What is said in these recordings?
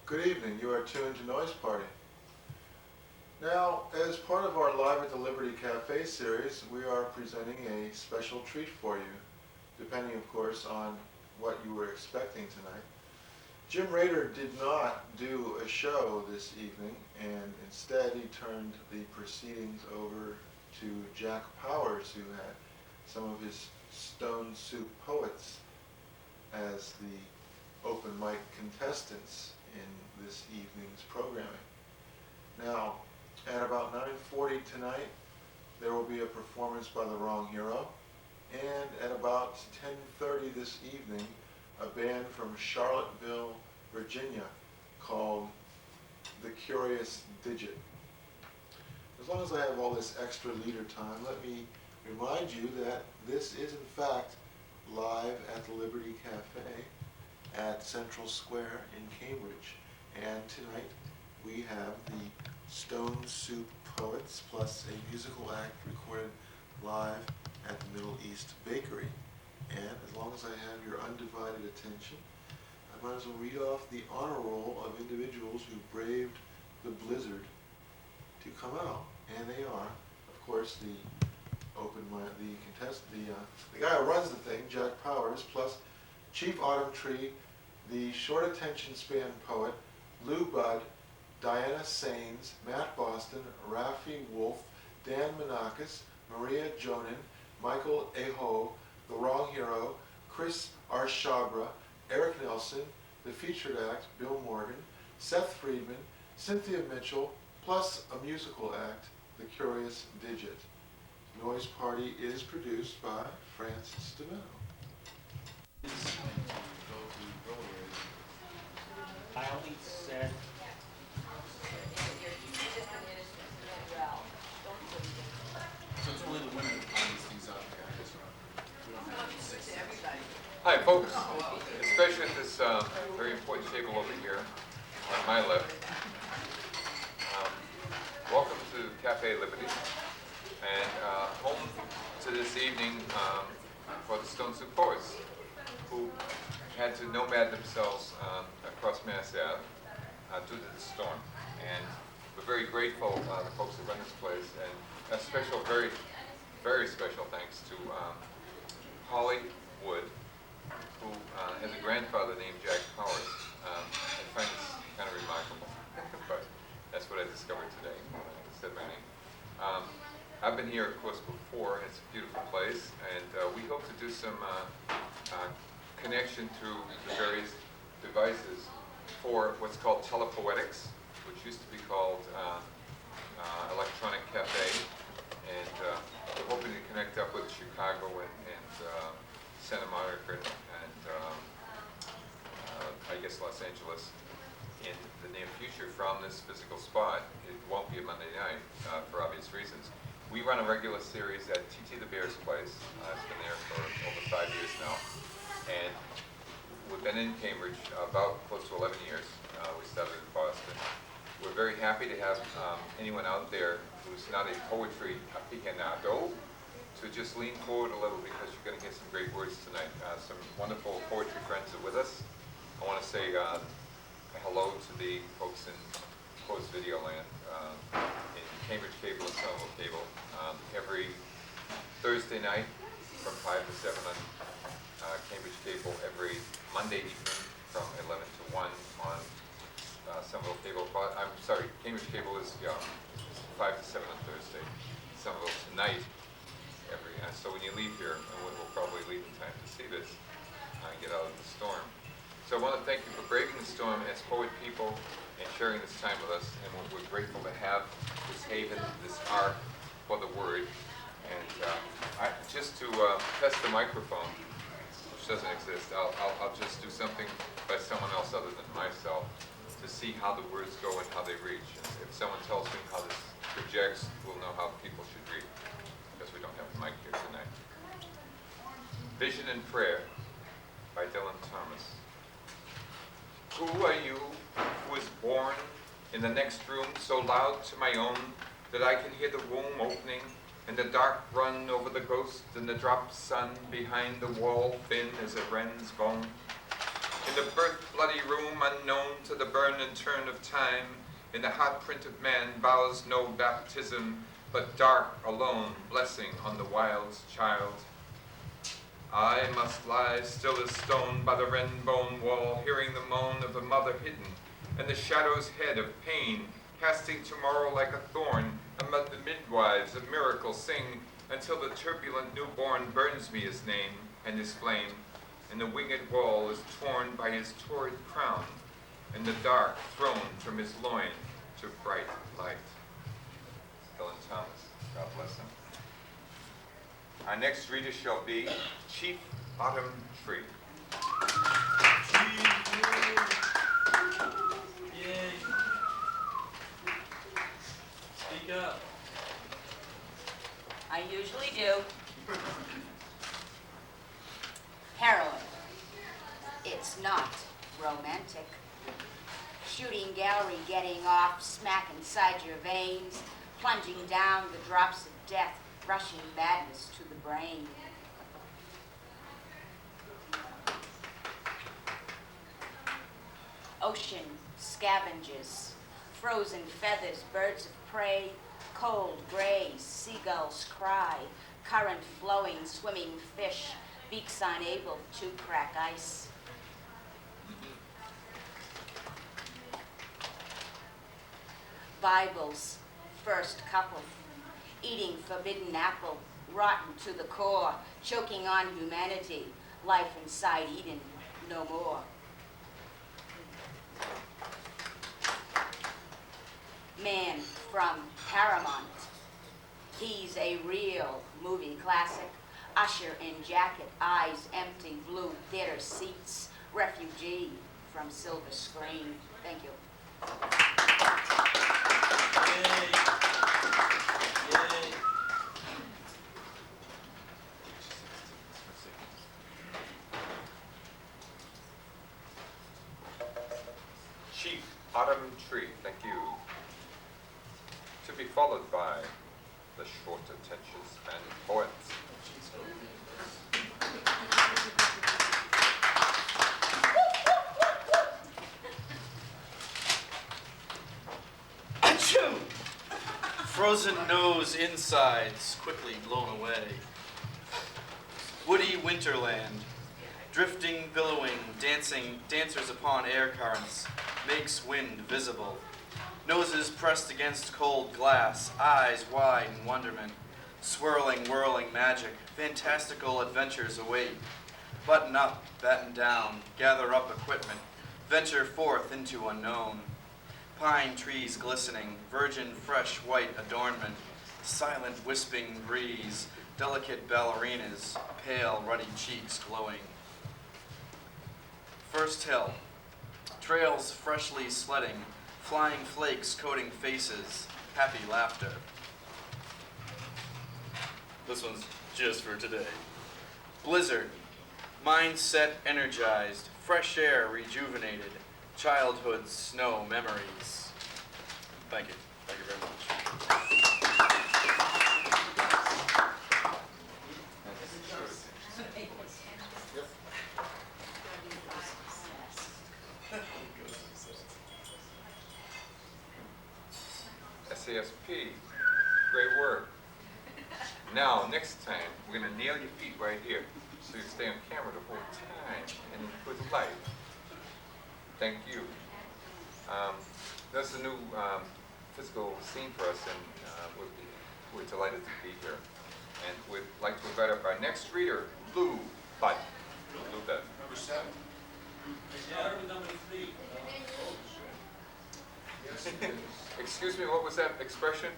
Good evening. You are tuned to Noise Party. Now, as part of our Live at the Liberty Cafe series, we are presenting a special treat for you, depending, of course, on what you were expecting tonight. Jim Rader did not do a show this evening, and instead he turned the proceedings over to Jack Powers, who had some of his Stone Soup poets as the open mic contestants in this evening's programming. Now, at about 9:40 tonight, there will be a performance by The Wrong Hero, and at about 10:30 this evening, a band from Charlottesville, Virginia, called The Curious Digit. As long as I have all this extra leader time, let me remind you that this is in fact live at the Liberty Cafe at Central Square in Cambridge. And tonight we have the Stone Soup Poets plus a musical act recorded live at the Middle East Bakery. And as long as I have your undivided attention, I might as well read off the honor roll of individuals who braved the blizzard to come out. And they are, of course, the guy who runs the thing, Jack Powers, plus Chief Autumn Tree, the short attention span poet, Lou Budd, Diana Saenz, Matt Boston, Raffy Woolf, Dan Manakis, Maria Jonin, Michael a.k.a. The Wrong Hero, Chris Arshagra, Eric Nelson, the featured act, Bill Morgan, Seth Friedman, Cynthia Mitchell, plus a musical act, The Curious Digit. Noise Party is produced by Francis DiMenno. I only said so it's only the women who find these things out here, I guess, right? We don't have to say everybody. Hi, folks, especially at this very important table over here on my left. Welcome to Cafe Liberty, and home to this evening for the Stone Soup Poets, who had to nomad themselves across Mass Ave due to the storm. And we're very grateful, the folks that run this place, and a special, very, very special thanks to Holly Wood, who has a grandfather named Jack Powers. I find this kind of remarkable, but that's what I discovered today when I said my name. I've been here, of course, before. It's a beautiful place, and we hope to do some connection through the various devices for what's called telepoetics, which used to be called Electronic Cafe, and we're hoping to connect up with Chicago and Santa Monica and I guess Los Angeles in the near future from this physical spot. It won't be a Monday night for obvious reasons. We run a regular series at T.T. the Bear's place. It's been there for over 5 years now. And we've been in Cambridge about close to 11 years. We started in Boston. We're very happy to have anyone out there who's not a poetry aficionado to just lean forward a little, because you're going to get some great words tonight. Some wonderful poetry friends are with us. I want to say hello to the folks in Post Video Land, in Cambridge Cable and Somerville Cable. Every Thursday night from 5 to 7 on Cambridge Cable, every Monday evening from 11 to 1 on Somerville Cable. I'm sorry, Cambridge Cable is 5 to 7 on Thursday. Somerville tonight. So when you leave here, and we'll probably leave in time to see this, get out of the storm. So I want to thank you for braving the storm as poet people and sharing this time with us. And we're grateful to have this haven, this ark for the word. And just to test the microphone, which doesn't exist, I'll just do something by someone else other than myself to see how the words go and how they reach. And if someone tells me how this projects, we'll know how people should read, because we don't have the mic here tonight. Vision and Prayer by Dylan Thomas. Who are you who is born in the next room so loud to my own that I can hear the womb opening and the dark run over the ghost and the dropped sun behind the wall thin as a wren's bone? In the birth-bloody room unknown to the burn and turn of time, in the hot print of man bows no baptism, but dark alone blessing on the wild child. I must lie still as stone by the wren-bone wall, hearing the moan of the mother hidden, and the shadow's head of pain, casting tomorrow like a thorn amid the midwives of miracle sing, until the turbulent newborn burns me his name and his flame, and the winged wall is torn by his torrid crown, and the dark thrown from his loin to bright light. Helen Thomas, God bless him. Our next reader shall be Chief Autumn Tree. Yay. Speak up. I usually do. Heroin. It's not romantic. Shooting gallery, getting off, smack inside your veins, plunging down the drops of death, rushing madness to the brain. Ocean scavenges, frozen feathers, birds of prey, cold gray, seagulls cry, current flowing, swimming fish, beaks unable to crack ice. Bible's first couple, eating forbidden apple, rotten to the core, choking on humanity, life inside Eden, no more. Man from Paramount, he's a real movie classic. Usher in jacket, eyes empty, blue theater seats, refugee from silver screen. Thank you. Yay. Yay. Chief Autumn Tree, thank you. To be followed by the short attention span poets. Achoo! Frozen nose insides quickly blown away. Woody winterland, drifting, billowing, dancing, dancers upon air currents, makes wind visible. Noses pressed against cold glass, eyes wide in wonderment. Swirling, whirling magic, fantastical adventures await. Button up, batten down, gather up equipment, venture forth into unknown. Pine trees glistening, virgin fresh white adornment, silent wisping breeze, delicate ballerinas, pale ruddy cheeks glowing. First hill, trails freshly sledding, flying flakes coating faces, happy laughter. This one's just for today. Blizzard, mindset energized, fresh air rejuvenated, childhood snow memories. Thank you. Thank you very much. SASP, great work. Now, next time, we're going to nail your feet right here so you stay on camera the whole time and with light. Thank you. That's a new physical scene for us, and we're delighted to be here. And we'd like to invite up our next reader, Lou Butt. Lou Butt. Number 7. Yeah, number 3. Yes. Excuse me, what was that expression?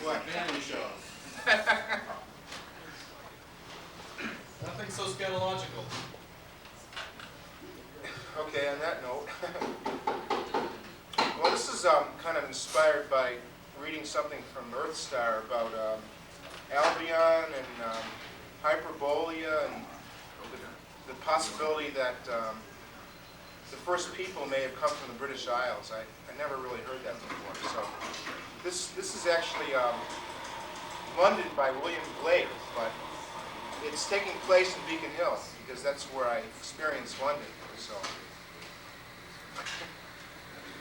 What? Vanity show. Nothing so scatological. Okay, on that note, well, this is kind of inspired by reading something from Earthstar about Albion and Hyperborea and the possibility that the first people may have come from the British Isles. I never really heard that before. So this is actually London by William Blake, but it's taking place in Beacon Hill. because that's where I experienced London. So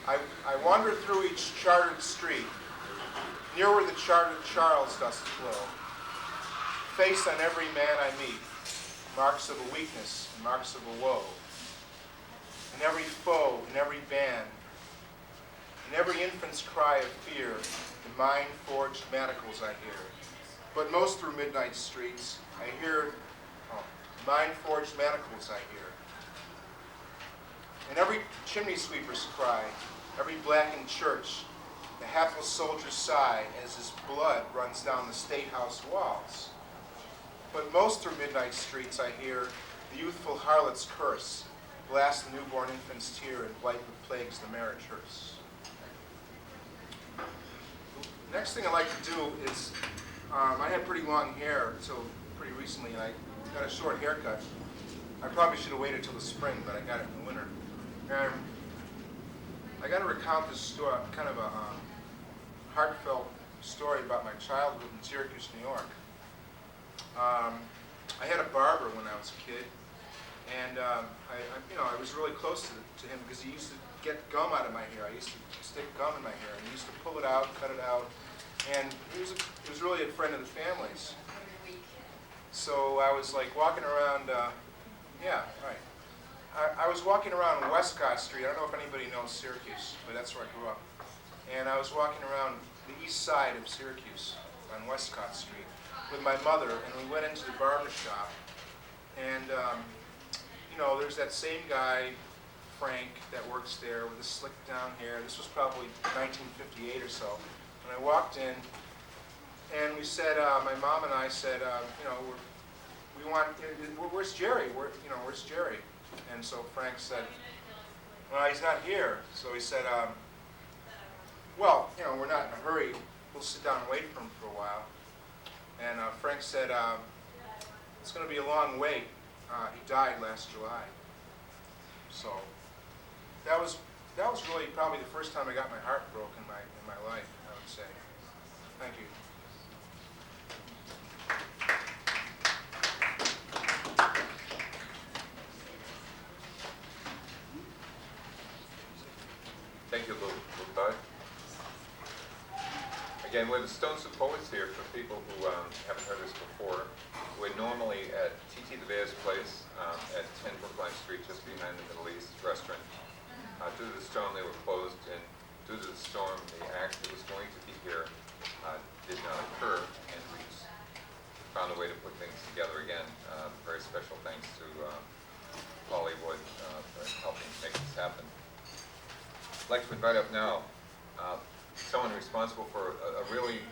I wander through each chartered street, near where the chartered Charles doth flow. Face on every man I meet, marks of a weakness and marks of a woe. In every foe, in every band, in every infant's cry of fear, the mind-forged manacles I hear. But most through midnight streets, I hear mind-forged manacles I hear. In every chimney sweeper's cry, every blackened church, the hapless soldier's sigh as his blood runs down the State House walls. But most through midnight streets I hear the youthful harlot's curse, blast the newborn infant's tear, and blight with plagues the marriage hearse. The next thing I like to do is, I had pretty long hair until pretty recently, and I got a short haircut. I probably should have waited till the spring, but I got it in the winter. And I got to recount this story, kind of a heartfelt story about my childhood in Syracuse, New York. I had a barber when I was a kid, and I was really close to him because he used to get gum out of my hair. I used to stick gum in my hair, and he used to pull it out, cut it out, and he was really a friend of the family's. So I was like walking around, I was walking around Westcott Street. I don't know if anybody knows Syracuse, but that's where I grew up. And I was walking around the east side of Syracuse on Westcott Street with my mother, and we went into the barber shop. And, there's that same guy, Frank, that works there with the slick down hair. This was probably 1958 or so. And I walked in, and we said, my mom and I said, where's Jerry? Where's Jerry? And so Frank said, well, he's not here. So he said, we're not in a hurry. We'll sit down and wait for him for a while. And Frank said, it's going to be a long wait. He died last July. So that was really probably the first time I got my heart broke in my life, I would say. Thank you. Thank you, Lou. Again, we're the Stones of Poets here for people who haven't heard us before. We're normally at T.T. the Bear's place at 10 Brookline Street, just behind the Middle East restaurant. Due to the storm, they were closed, and due to the storm, the act that was going to be here did not occur, and we just found a way to put things together again. Very special thanks to Hollywood for helping make this happen. I'd like to invite up now someone responsible for a really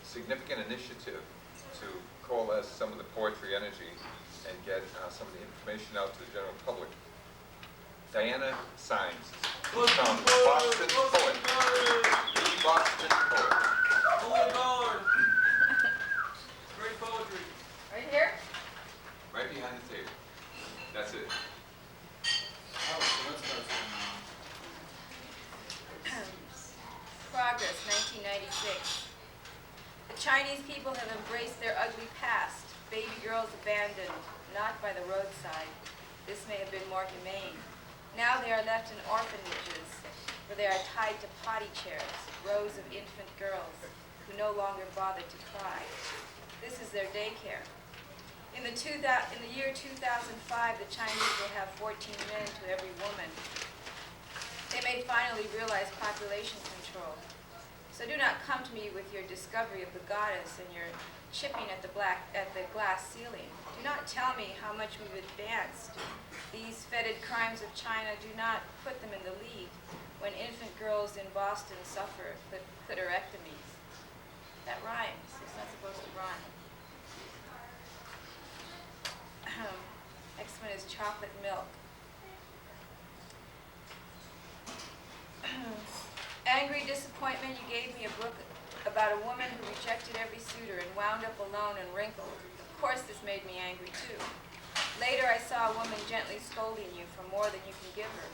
significant initiative to coalesce some of the poetry energy and get some of the information out to the general public. Diana Saenz, from Boston Poet. The Boston Poet. Holy Lord. Great poetry. Right here? Right behind the table. That's it. Oh, so that's what's going on. Progress, 1996. The Chinese people have embraced their ugly past. Baby girls abandoned, not by the roadside. This may have been more humane. Now they are left in orphanages, where they are tied to potty chairs, rows of infant girls who no longer bother to cry. This is their daycare. In the year 2005, the Chinese will have 14 men to every woman. They may finally realize population control. So do not come to me with your discovery of the goddess and your chipping at the glass ceiling. Do not tell me how much we've advanced. These fetid crimes of China do not put them in the lead when infant girls in Boston suffer clitorectomies. That rhymes. It's not supposed to rhyme. Next one is chocolate milk. Angry disappointment, you gave me a book about a woman who rejected every suitor and wound up alone and wrinkled. Of course this made me angry too. Later I saw a woman gently scolding you for more than you can give her.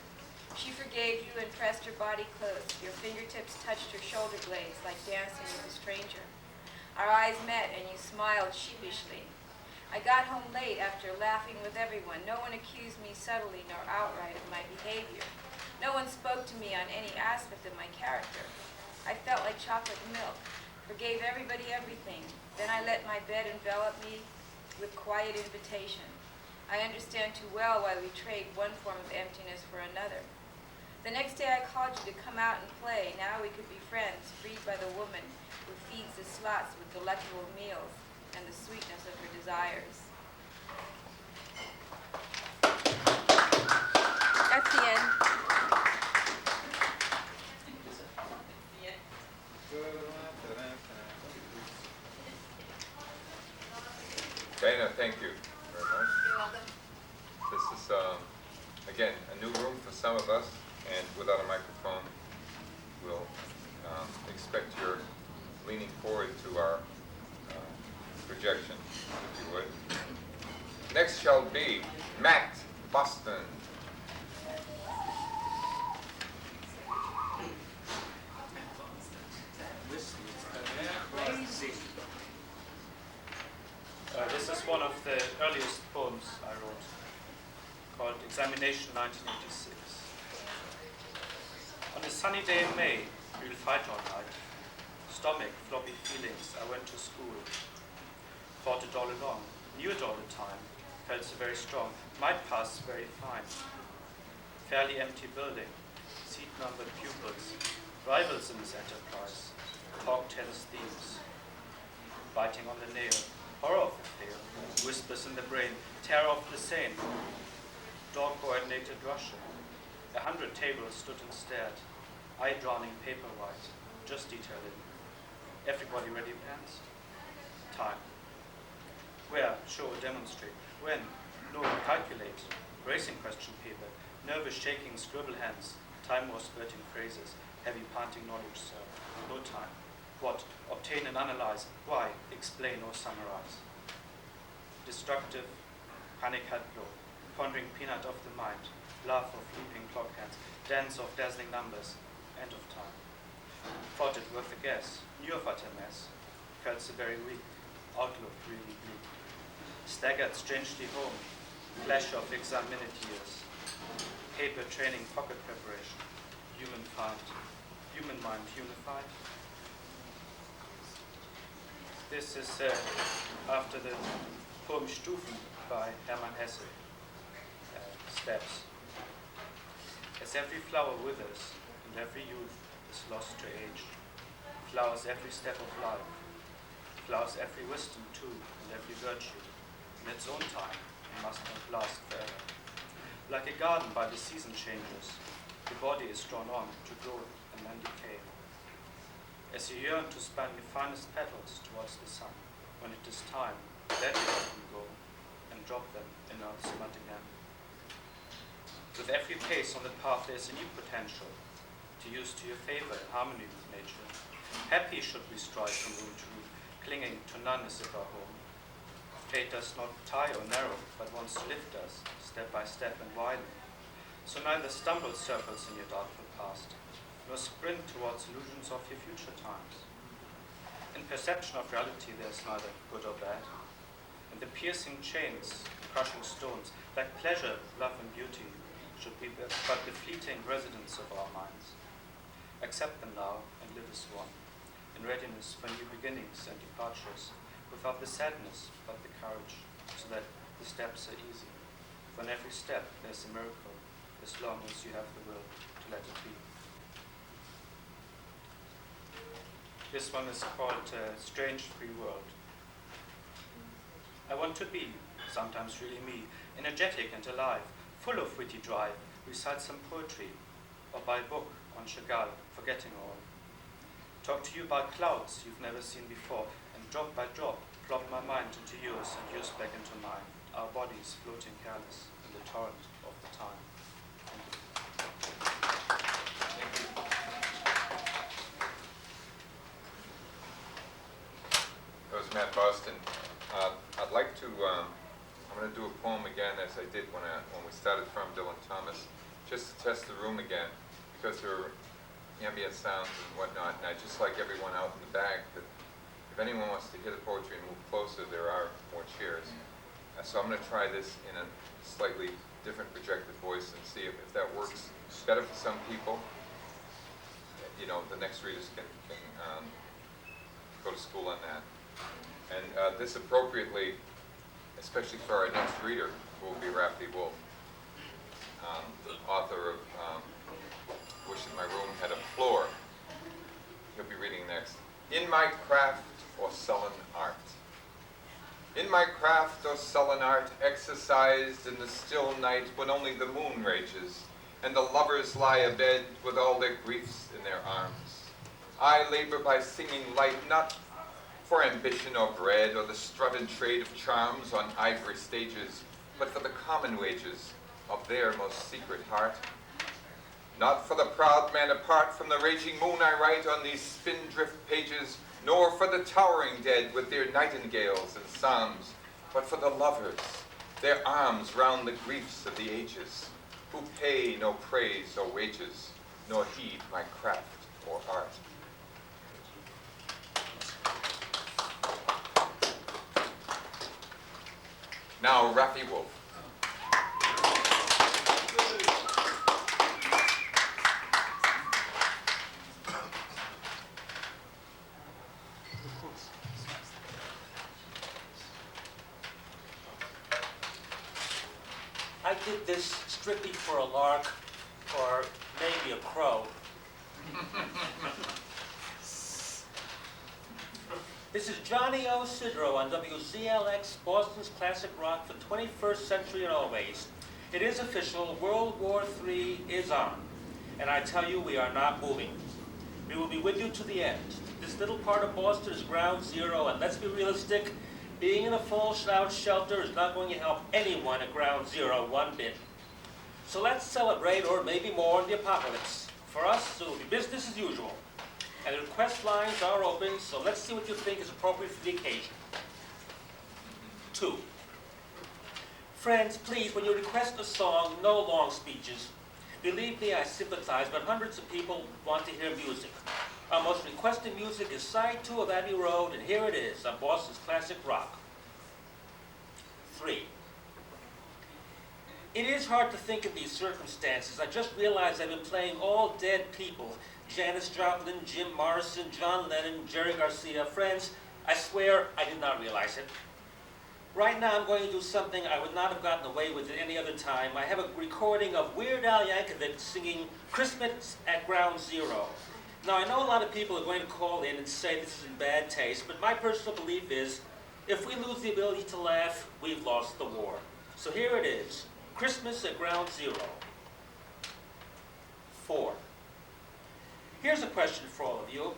She forgave you and pressed her body close. Your fingertips touched her shoulder blades like dancing with a stranger. Our eyes met and you smiled sheepishly. I got home late after laughing with everyone. No one accused me subtly nor outright of my behavior. No one spoke to me on any aspect of my character. I felt like chocolate milk, forgave everybody everything. Then I let my bed envelop me with quiet invitation. I understand too well why we trade one form of emptiness for another. The next day I called you to come out and play. Now we could be friends, freed by the woman who feeds the slots with delectable meals and the sweetness of her desires. That's the end. Dana, thank you very much. You're welcome. This is, again, a new room for some of us, and without a microphone, we'll expect your leaning forward to our projection, if you would. Next shall be Matt Boston. This is one of the earliest poems I wrote, called Examination 1986. On a sunny day in May, we'll fight all night. Stomach, floppy feelings, I went to school. Fought it all along, knew it all the time, felt so very strong, might pass very fine. Fairly empty building, seat-numbered pupils, rivals in this enterprise, talk tells themes. Biting on the nail, horror of the fail, whispers in the brain, tear off the sane. Door-coordinated Russia, 100 tables stood and stared, eye-drowning paper white, just detailing. Everybody ready pens? Time. Where? Show or demonstrate. When? No, calculate. Racing question paper, nervous shaking scribble hands, time war spurting phrases, heavy panting knowledge, sir. No time. What? Obtain and analyze. Why? Explain or summarize. Destructive, panic head blow, pondering peanut of the mind, laugh of leaping clock hands, dance of dazzling numbers, end of time. Thought it worth a guess, knew of utter mess, felt so very weak, outlook really bleak. Staggered strangely home, flash of examinate years, paper training pocket preparation, human mind unified. This is after the poem Stufen by Hermann Hesse, Steps. As every flower withers and every youth is lost to age, flowers every step of life, flowers every wisdom too and every virtue, in its own time and must not last forever. Like a garden by the season changes, the body is drawn on to growth and then decay. As you yearn to span the finest petals towards the sun, when it is time, let them go and drop them in earth's mud again. With every pace on the path there is a new potential to use to your favor in harmony with nature. Happy should we strive from room to room, clinging to none as if our home. Fate does not tie or narrow, but wants to lift us, step by step and widen. So neither stumble circles in your doubtful past, nor sprint towards illusions of your future times. In perception of reality there is neither good or bad. And the piercing chains, crushing stones, like pleasure, love and beauty, should be but the fleeting residents of our minds. Accept them now and live as one, in readiness for new beginnings and departures, without the sadness but the courage, so that the steps are easy. For in every step there's a miracle, as long as you have the will to let it be. This one is called Strange Free World. I want to be, sometimes really me, energetic and alive, full of witty drive, recite some poetry, or buy a book on Chagall, forgetting all. Talk to you about clouds you've never seen before, and drop by drop, plop my mind into yours and yours back into mine, our bodies floating careless in the torrent of the time. That was Matt Boston. I'd like to, I'm going to do a poem again as I did when we started from Dylan Thomas, just to test the room again, because there are ambient sounds and whatnot, and I just like everyone out in the back that if anyone wants to hear the poetry and move closer, there are more chairs. So I'm going to try this in a slightly different projected voice and see if that works better for some people. You know, the next readers can go to school on that. And this appropriately, especially for our next reader, will be Raffy Woolf, author of Wishing My Room Had a Floor. He'll be reading next. In my craft or sullen art. In my craft or sullen art, exercised in the still night when only the moon rages, and the lovers lie abed with all their griefs in their arms. I labor by singing light, not for ambition or bread or the strutted trade of charms on ivory stages, but for the common wages of their most secret heart. Not for the proud man apart from the raging moon I write on these spindrift pages, nor for the towering dead with their nightingales and psalms, but for the lovers, their arms round the griefs of the ages, who pay no praise or wages, nor heed my craft or art. Now, Raffy Woolf. I did this strictly for a lark, or maybe a crow. This is Johnny O. Sidro on WZLX, Boston's classic rock for 21st century and always. It is official, World War III is on. And I tell you, we are not moving. We will be with you to the end. This little part of Boston is ground zero, and let's be realistic, being in a fallout shelter is not going to help anyone at ground zero one bit. So let's celebrate, or maybe more, in the apocalypse. For us, it will be business as usual. And the request lines are open, so let's see what you think is appropriate for the occasion. 2. Friends, please, when you request a song, no long speeches. Believe me, I sympathize, but hundreds of people want to hear music. Our most requested music is Side 2 of Abbey Road, and here it is on Boston's classic rock. 3. It is hard to think in these circumstances. I just realized I've been playing all dead people. Janis Joplin, Jim Morrison, John Lennon, Jerry Garcia. Friends, I swear I did not realize it. Right now I'm going to do something I would not have gotten away with at any other time. I have a recording of Weird Al Yankovic singing Christmas at Ground Zero. Now I know a lot of people are going to call in and say this is in bad taste, but my personal belief is if we lose the ability to laugh, we've lost the war. So here it is, Christmas at Ground Zero. 4. Here's a question for all of you.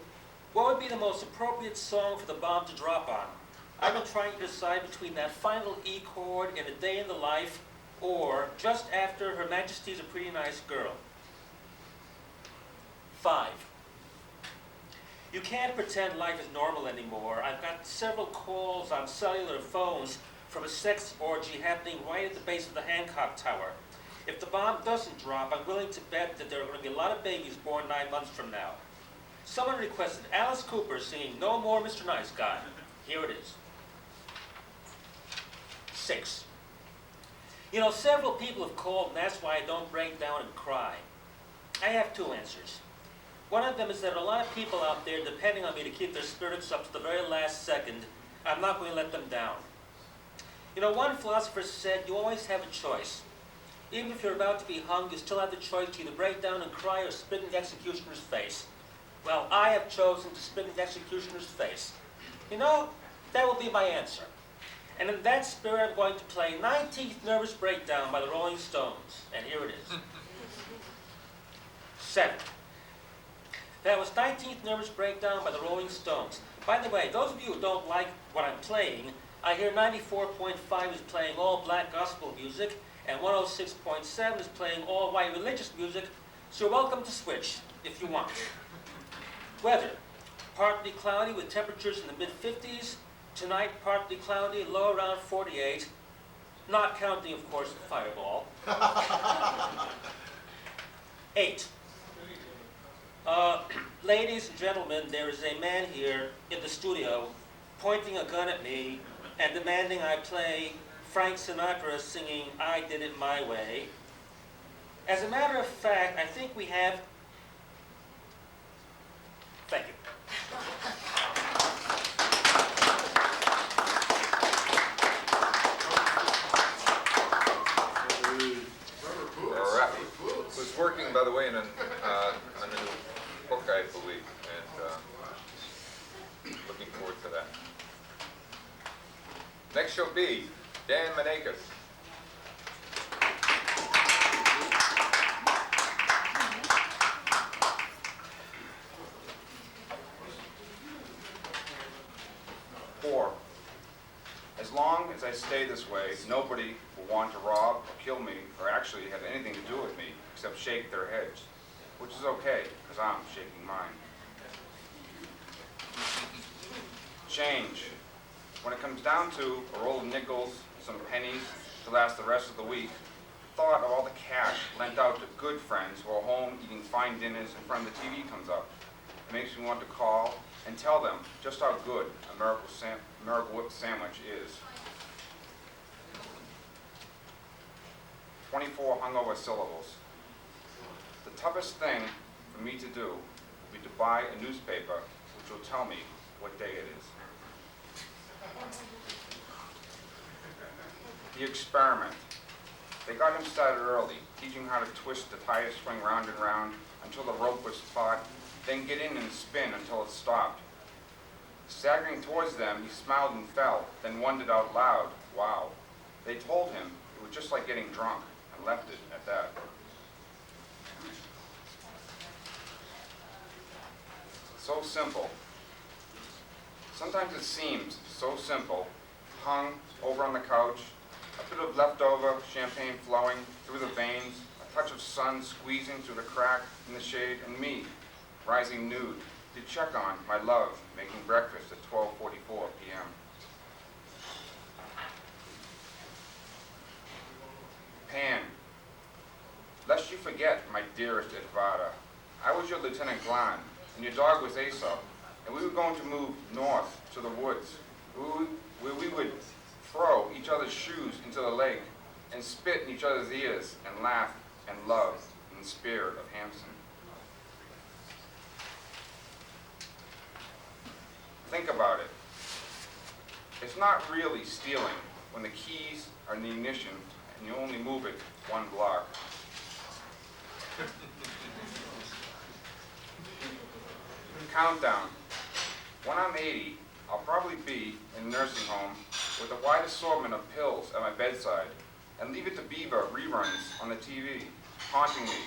What would be the most appropriate song for the bomb to drop on? I've been trying to decide between that final E chord in A Day in the Life or Just After Her Majesty's a Pretty Nice Girl. 5. You can't pretend life is normal anymore. I've got several calls on cellular phones from a sex orgy happening right at the base of the Hancock Tower. If the bomb doesn't drop, I'm willing to bet that there are going to be a lot of babies born 9 months from now. Someone requested Alice Cooper singing No More Mr. Nice Guy. Here it is. 6. You know, several people have called, and that's why I don't break down and cry. I have 2 answers. One of them is that a lot of people out there depending on me to keep their spirits up to the very last second. I'm not going to let them down. You know, one philosopher said you always have a choice. Even if you're about to be hung, you still have the choice to either break down and cry or spit in the executioner's face. Well, I have chosen to spit in the executioner's face. You know, that will be my answer. And in that spirit, I'm going to play 19th Nervous Breakdown by the Rolling Stones. And here it is. 7. That was 19th Nervous Breakdown by the Rolling Stones. By the way, those of you who don't like what I'm playing, I hear 94.5 is playing all black gospel music, and 106.7 is playing all white religious music, so you're welcome to switch if you want. Weather, partly cloudy with temperatures in the mid-50s. Tonight, partly cloudy, low around 48. Not counting, of course, the fireball. 8. Ladies and gentlemen, there is a man here in the studio pointing a gun at me and demanding I play Frank Sinatra singing I Did It My Way. As a matter of fact, I think we have... Thank you. Raffy, who's working, by the way, on a new book, I believe, and looking forward to that. Next shall be Dan Manakis. As long as I stay this way, nobody will want to rob or kill me or actually have anything to do with me except shake their heads, which is okay, because I'm shaking mine. Change. When it comes down to a roll of nickels, some pennies to last the rest of the week, the thought of all the cash lent out to good friends who are home eating fine dinners in front of the TV comes up. It makes me want to call and tell them just how good a Miracle Whip sandwich is. 24 hungover syllables. The toughest thing for me to do will be to buy a newspaper which will tell me what day it is. The experiment. They got him started early, teaching how to twist the tire swing round and round until the rope was taut, then get in and spin until it stopped. Staggering towards them, he smiled and fell, then wondered out loud, wow. They told him it was just like getting drunk, and left it at that. So simple. Sometimes it seems so simple, hung over on the couch, a bit of leftover champagne flowing through the veins, a touch of sun squeezing through the crack in the shade, and me, rising nude, to check on my love, making breakfast at 12:44 p.m. Pan. Lest you forget, my dearest Edvada, I was your Lieutenant Glan, and your dog was Aesop, and we were going to move north to the woods, where we would throw each other's shoes into the lake, and spit in each other's ears, and laugh and love in the spirit of Hampson. Think about it. It's not really stealing when the keys are in the ignition and you only move it one block. Countdown. When I'm 80, I'll probably be in a nursing home with a wide assortment of pills at my bedside and Leave It to Beaver reruns on the TV, haunting me,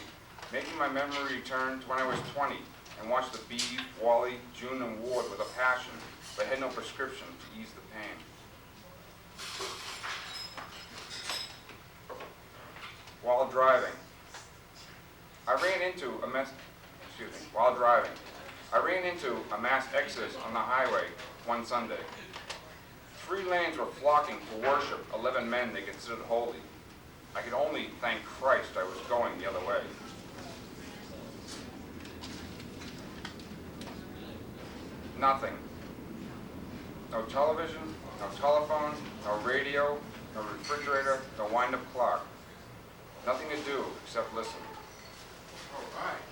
making my memory return to when I was 20 and watched the Beeve, Wally, June, and Ward with a passion, but had no prescription to ease the pain. While driving, I ran into a mass exodus on the highway one Sunday. 3 lanes were flocking to worship 11 men they considered holy. I could only thank Christ I was going the other way. Nothing. No television, no telephone, no radio, no refrigerator, no wind-up clock. Nothing to do except listen. All right.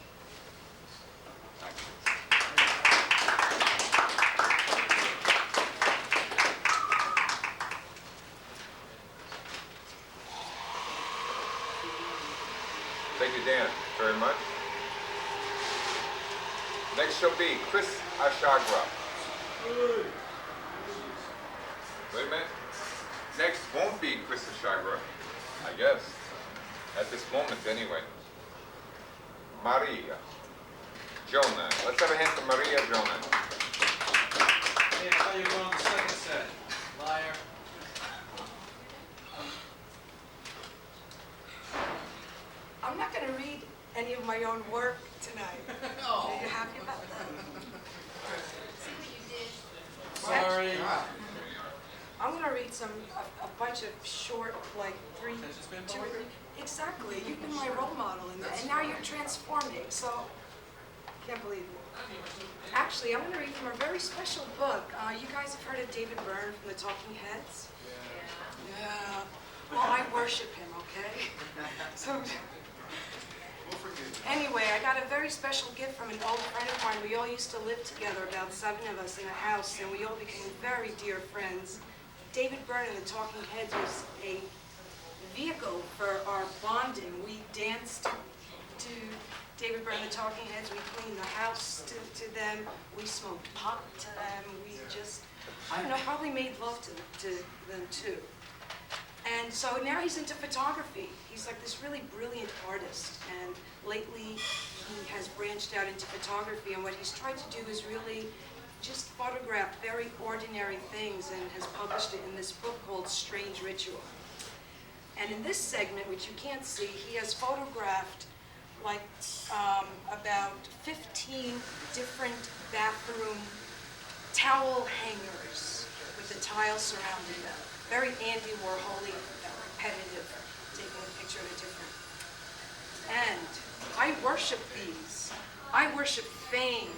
Thank you, Dan, very much. Next shall be Chris Arshagra. Wait a minute. Next won't be Chris Arshagra, I guess. At this moment, anyway. Maria. Jonin. Let's have a hand for Maria Jonin. Hey, I thought you were going on the second set. Liar. I'm not going to read any of my own work tonight. Oh. Are you happy about that? See what you did? Sorry. I'm going to read a bunch of short, like 3, Attention span 2, poetry? exactly. You've been my role model, and now you're transforming. So Can't believe it. Actually, I'm going to read from a very special book. You guys have heard of David Byrne from the Talking Heads? Yeah. Well, I worship him, okay? So, anyway, I got a very special gift from an old friend of mine. We all used to live together, about 7 of us in a house, and we all became very dear friends. David Byrne and the Talking Heads was a vehicle for our bonding. We danced to David Byrne and the Talking Heads. We cleaned the house to them. We smoked pot to them. We just, I don't know, probably made love to them too. And so now he's into photography. He's like this really brilliant artist. And lately he has branched out into photography. And what he's tried to do is really just photograph very ordinary things and has published it in this book called Strange Ritual. And in this segment, which you can't see, he has photographed like about 15 different bathroom towel hangers with the tile surrounding them. Very Andy Warhol-y, repetitive, taking a picture of a different. And I worship these. I worship fame.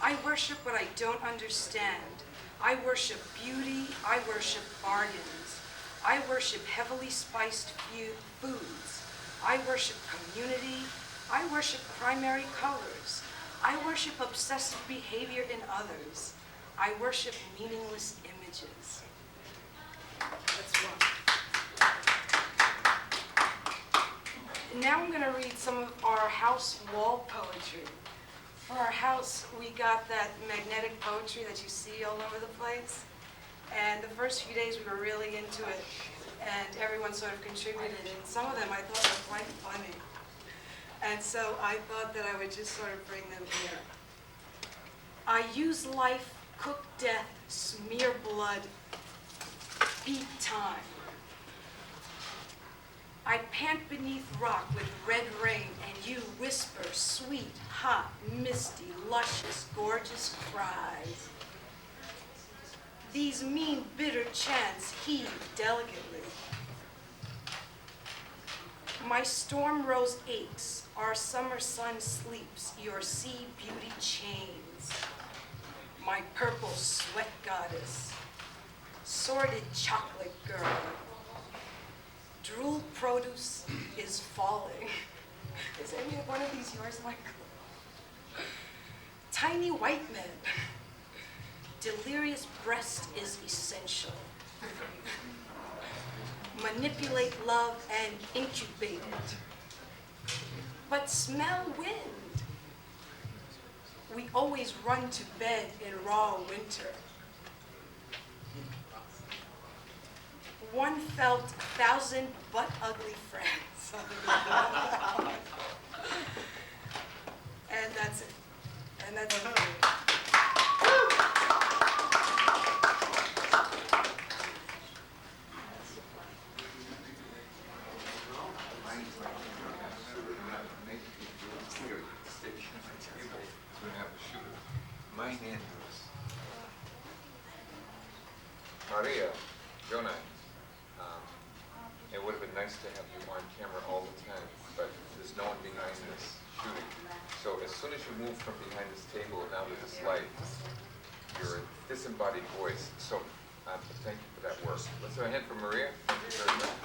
I worship what I don't understand. I worship beauty. I worship bargains. I worship heavily spiced foods. I worship community. I worship primary colors. I worship obsessive behavior in others. I worship meaningless images. That's one. Now I'm going to read some of our house wall poetry. For our house, we got that magnetic poetry that you see all over the place. And the first few days we were really into it, and everyone sort of contributed, and some of them I thought were quite funny. And so I thought that I would just sort of bring them here. I use life, cook death, smear blood, beat time. I pant beneath rock with red rain, and you whisper sweet, hot, misty, luscious, gorgeous cries. These mean, bitter chants heave delicately. My storm rose aches, our summer sun sleeps, your sea beauty chains. My purple sweat goddess, sordid chocolate girl. Drool produce is falling. Is any one of these yours, Michael? Tiny white men. Delirious breast is essential. Manipulate love and incubate it. But smell wind. We always run to bed in raw winter. One felt 1,000 but ugly friends. And that's it. And that's it. Maria, Jonin, it would have been nice to have you on camera all the time, but there's no one behind this shooting. So as soon as you move from behind this table and out of this light, you're a disembodied voice. So thank you for that work. Let's have a hand for Maria. Thank you very much.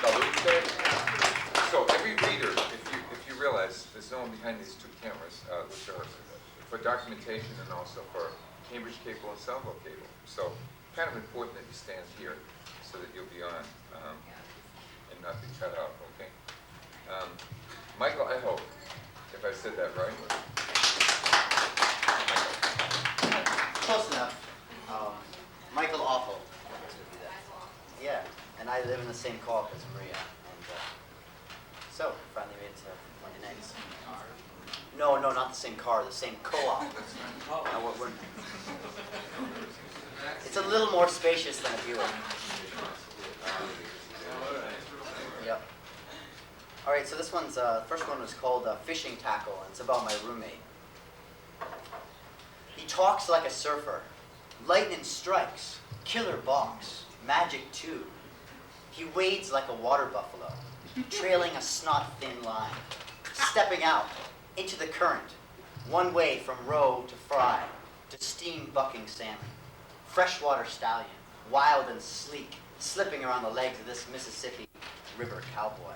Salute. So every reader, if you realize there's no one behind these two cameras, which are for documentation and also for Cambridge cable and Salvo cable. So kind of important that you stand here so that you'll be on and not be cut out, okay? Michael, I hope, if I said that right. Close enough. Michael Awful. Yeah, and I live in the same co-op as Maria. And so, finally made it to Monday nights. No, not the same car, the same co-op. No, it's a little more spacious than a Buick. Yep. All right, so this one's, first one was called Fishing Tackle, and it's about my roommate. He talks like a surfer. Lightning strikes, killer box, magic too. He wades like a water buffalo, trailing a snot-thin line, stepping out into the current, One way from roe to fry, to steam bucking salmon. Freshwater stallion, wild and sleek, slipping around the legs of this Mississippi River cowboy.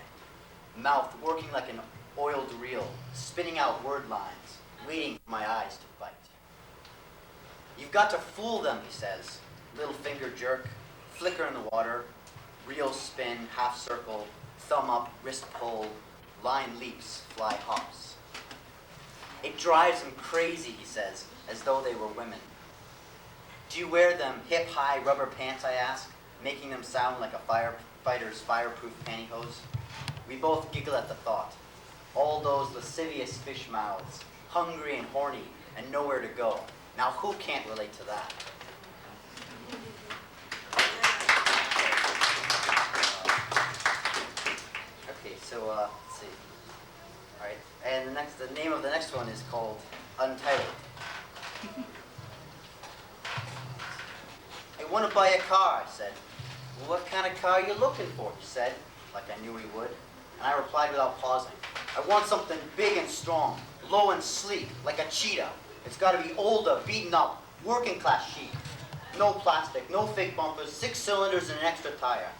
Mouth working like an oiled reel, spinning out word lines, waiting for my eyes to bite. You've got to fool them, he says. Little finger jerk, flicker in the water, reel spin, half circle, thumb up, wrist pull, line leaps, fly hops. It drives him crazy, he says, as though they were women. Do you wear them hip-high rubber pants, I ask, making them sound like a firefighter's fireproof pantyhose? We both giggle at the thought. All those lascivious fish mouths, hungry and horny and nowhere to go. Now who can't relate to that? Okay, so let's see. All right, and the name of the next one is called Untitled. I want to buy a car, I said. Well, what kind of car are you looking for? He said, like I knew he would. And I replied without pausing. I want something big and strong, low and sleek, like a cheetah. It's got to be older, beaten up, working class chic. No plastic, no fake bumpers, 6 cylinders and an extra tire.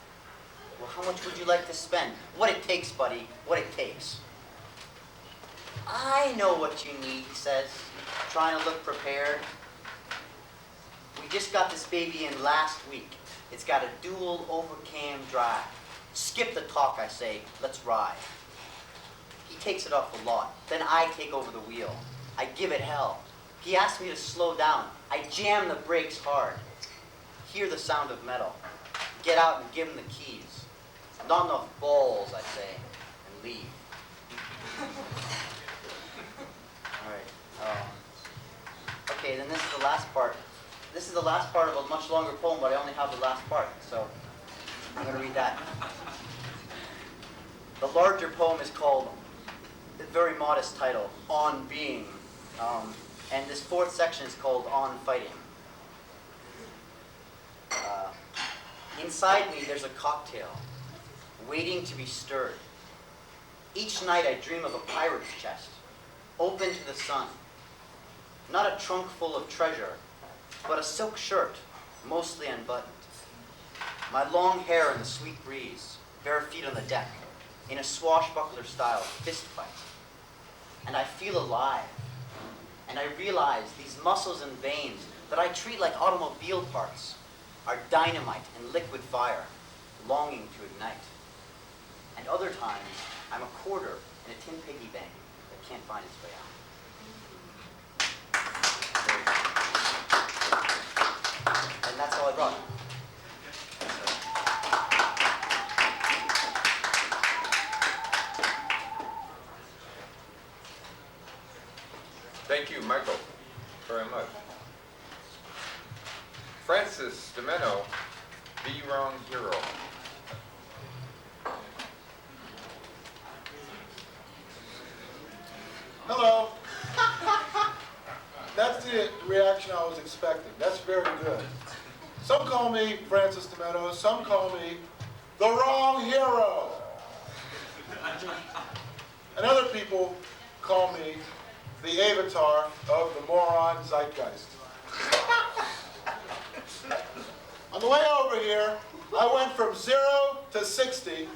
Well, how much would you like to spend? What it takes, buddy, what it takes. I know what you need, he says, trying to look prepared. We just got this baby in last week. It's got a dual overcam drive. Skip the talk, I say, let's ride. He takes it off the lot. Then I take over the wheel. I give it hell. He asks me to slow down. I jam the brakes hard. Hear the sound of metal. Get out and give him the keys. Not enough balls, I say, and leave. All right. Okay, then this is the last part. This is the last part of a much longer poem, but I only have the last part, so I'm going to read that. The larger poem is called, a very modest title, On Being. And this 4th section is called On Fighting. Inside me there's a cocktail, waiting to be stirred. Each night I dream of a pirate's chest, open to the sun. Not a trunk full of treasure, but a silk shirt, mostly unbuttoned. My long hair in the sweet breeze, bare feet on the deck, in a swashbuckler style fist fight. And I feel alive. And I realize these muscles and veins that I treat like automobile parts are dynamite and liquid fire, longing to ignite. And other times, I'm a quarter in a tin piggy bank that can't find its way out. And that's all I brought. Thank you, Michael, very much. Francis DiMenno, The Wrong Hero. Hello. That's the reaction I was expecting. That's very good. Some call me Francis DiMenno, some call me the wrong hero. And other people call me the avatar of the moron zeitgeist. On the way over here, I went from 0 to 60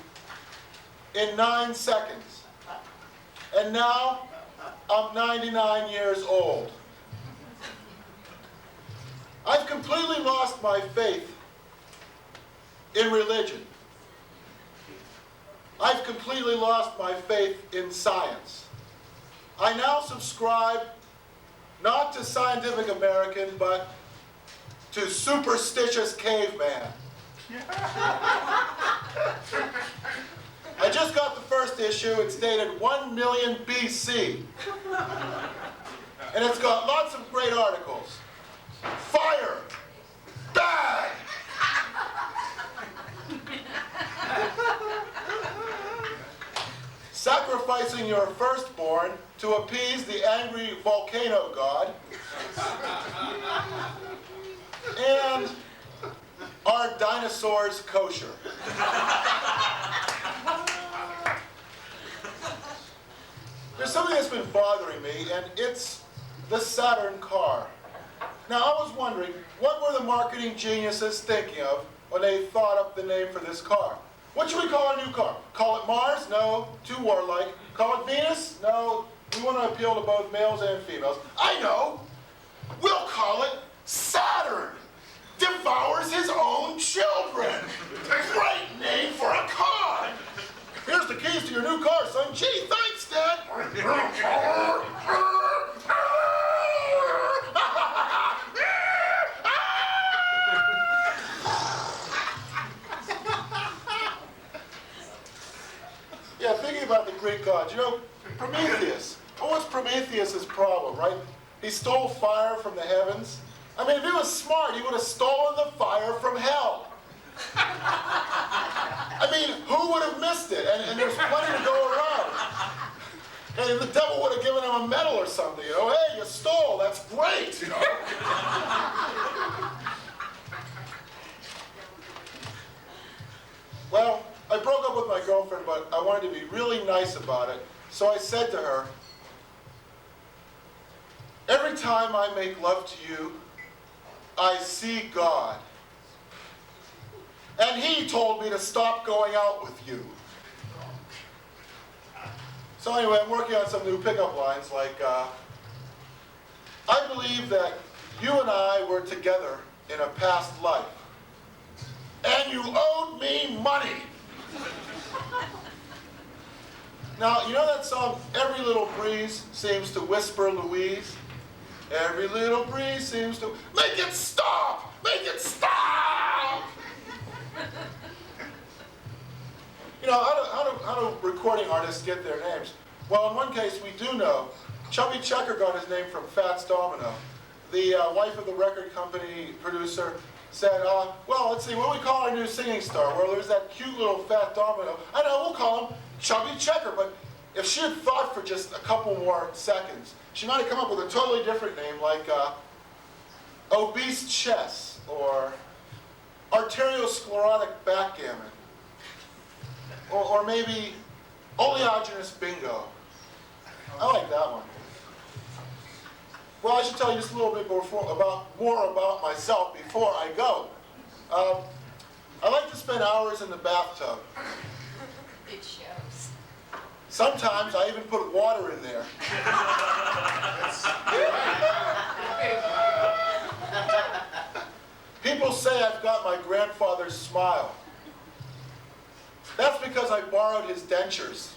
in 9 seconds. And now, I'm 99 years old. I've completely lost my faith in religion. I've completely lost my faith in science. I now subscribe not to Scientific American, but to Superstitious Caveman. I just got the first issue. It's dated 1 million BC. And it's got lots of great articles. Fire! Bad! Sacrificing your firstborn to appease the angry volcano god. And are dinosaurs kosher? There's something that's been bothering me, and it's the Saturn car. Now, I was wondering, what were the marketing geniuses thinking of when they thought up the name for this car? What should we call our new car? Call it Mars? No, too warlike. Call it Venus? No, we want to appeal to both males and females. I know! We'll call it Saturn! Devours his own children! Great name for a car! Here's the keys to your new car, son. Gee, thanks, Dad! Yeah, thinking about the Greek gods, you know, Prometheus. Oh, what's Prometheus' problem, right? He stole fire from the heavens. I mean, if he was smart, he would have stolen the fire from hell. I mean, who would have missed it? And there's plenty to go around. And the devil would have given him a medal or something, you know? Hey, you stole, that's great, you know? Well, I broke up with my girlfriend, but I wanted to be really nice about it. So I said to her, every time I make love to you, I see God. And he told me to stop going out with you. So anyway, I'm working on some new pickup lines like, I believe that you and I were together in a past life. And you owed me money. Now, you know that song, Every Little Breeze Seems to Whisper Louise? Every little breeze seems to... Make it stop! Make it stop! You know, how do recording artists get their names? Well, in one case, we do know. Chubby Checker got his name from Fats Domino. The wife of the record company producer said, well, let's see, what do we call our new singing star? Well, there's that cute little Fat Domino. I know, we'll call him Chubby Checker, but if she had thought for just a couple more seconds, she might have come up with a totally different name, like Obese Chess, or Arteriosclerotic Backgammon, or maybe Oleaginous Bingo. I like that one. Well, I should tell you just a little bit more about myself before I go. I like to spend hours in the bathtub. It shows. Sometimes I even put water in there. People say I've got my grandfather's smile. That's because I borrowed his dentures.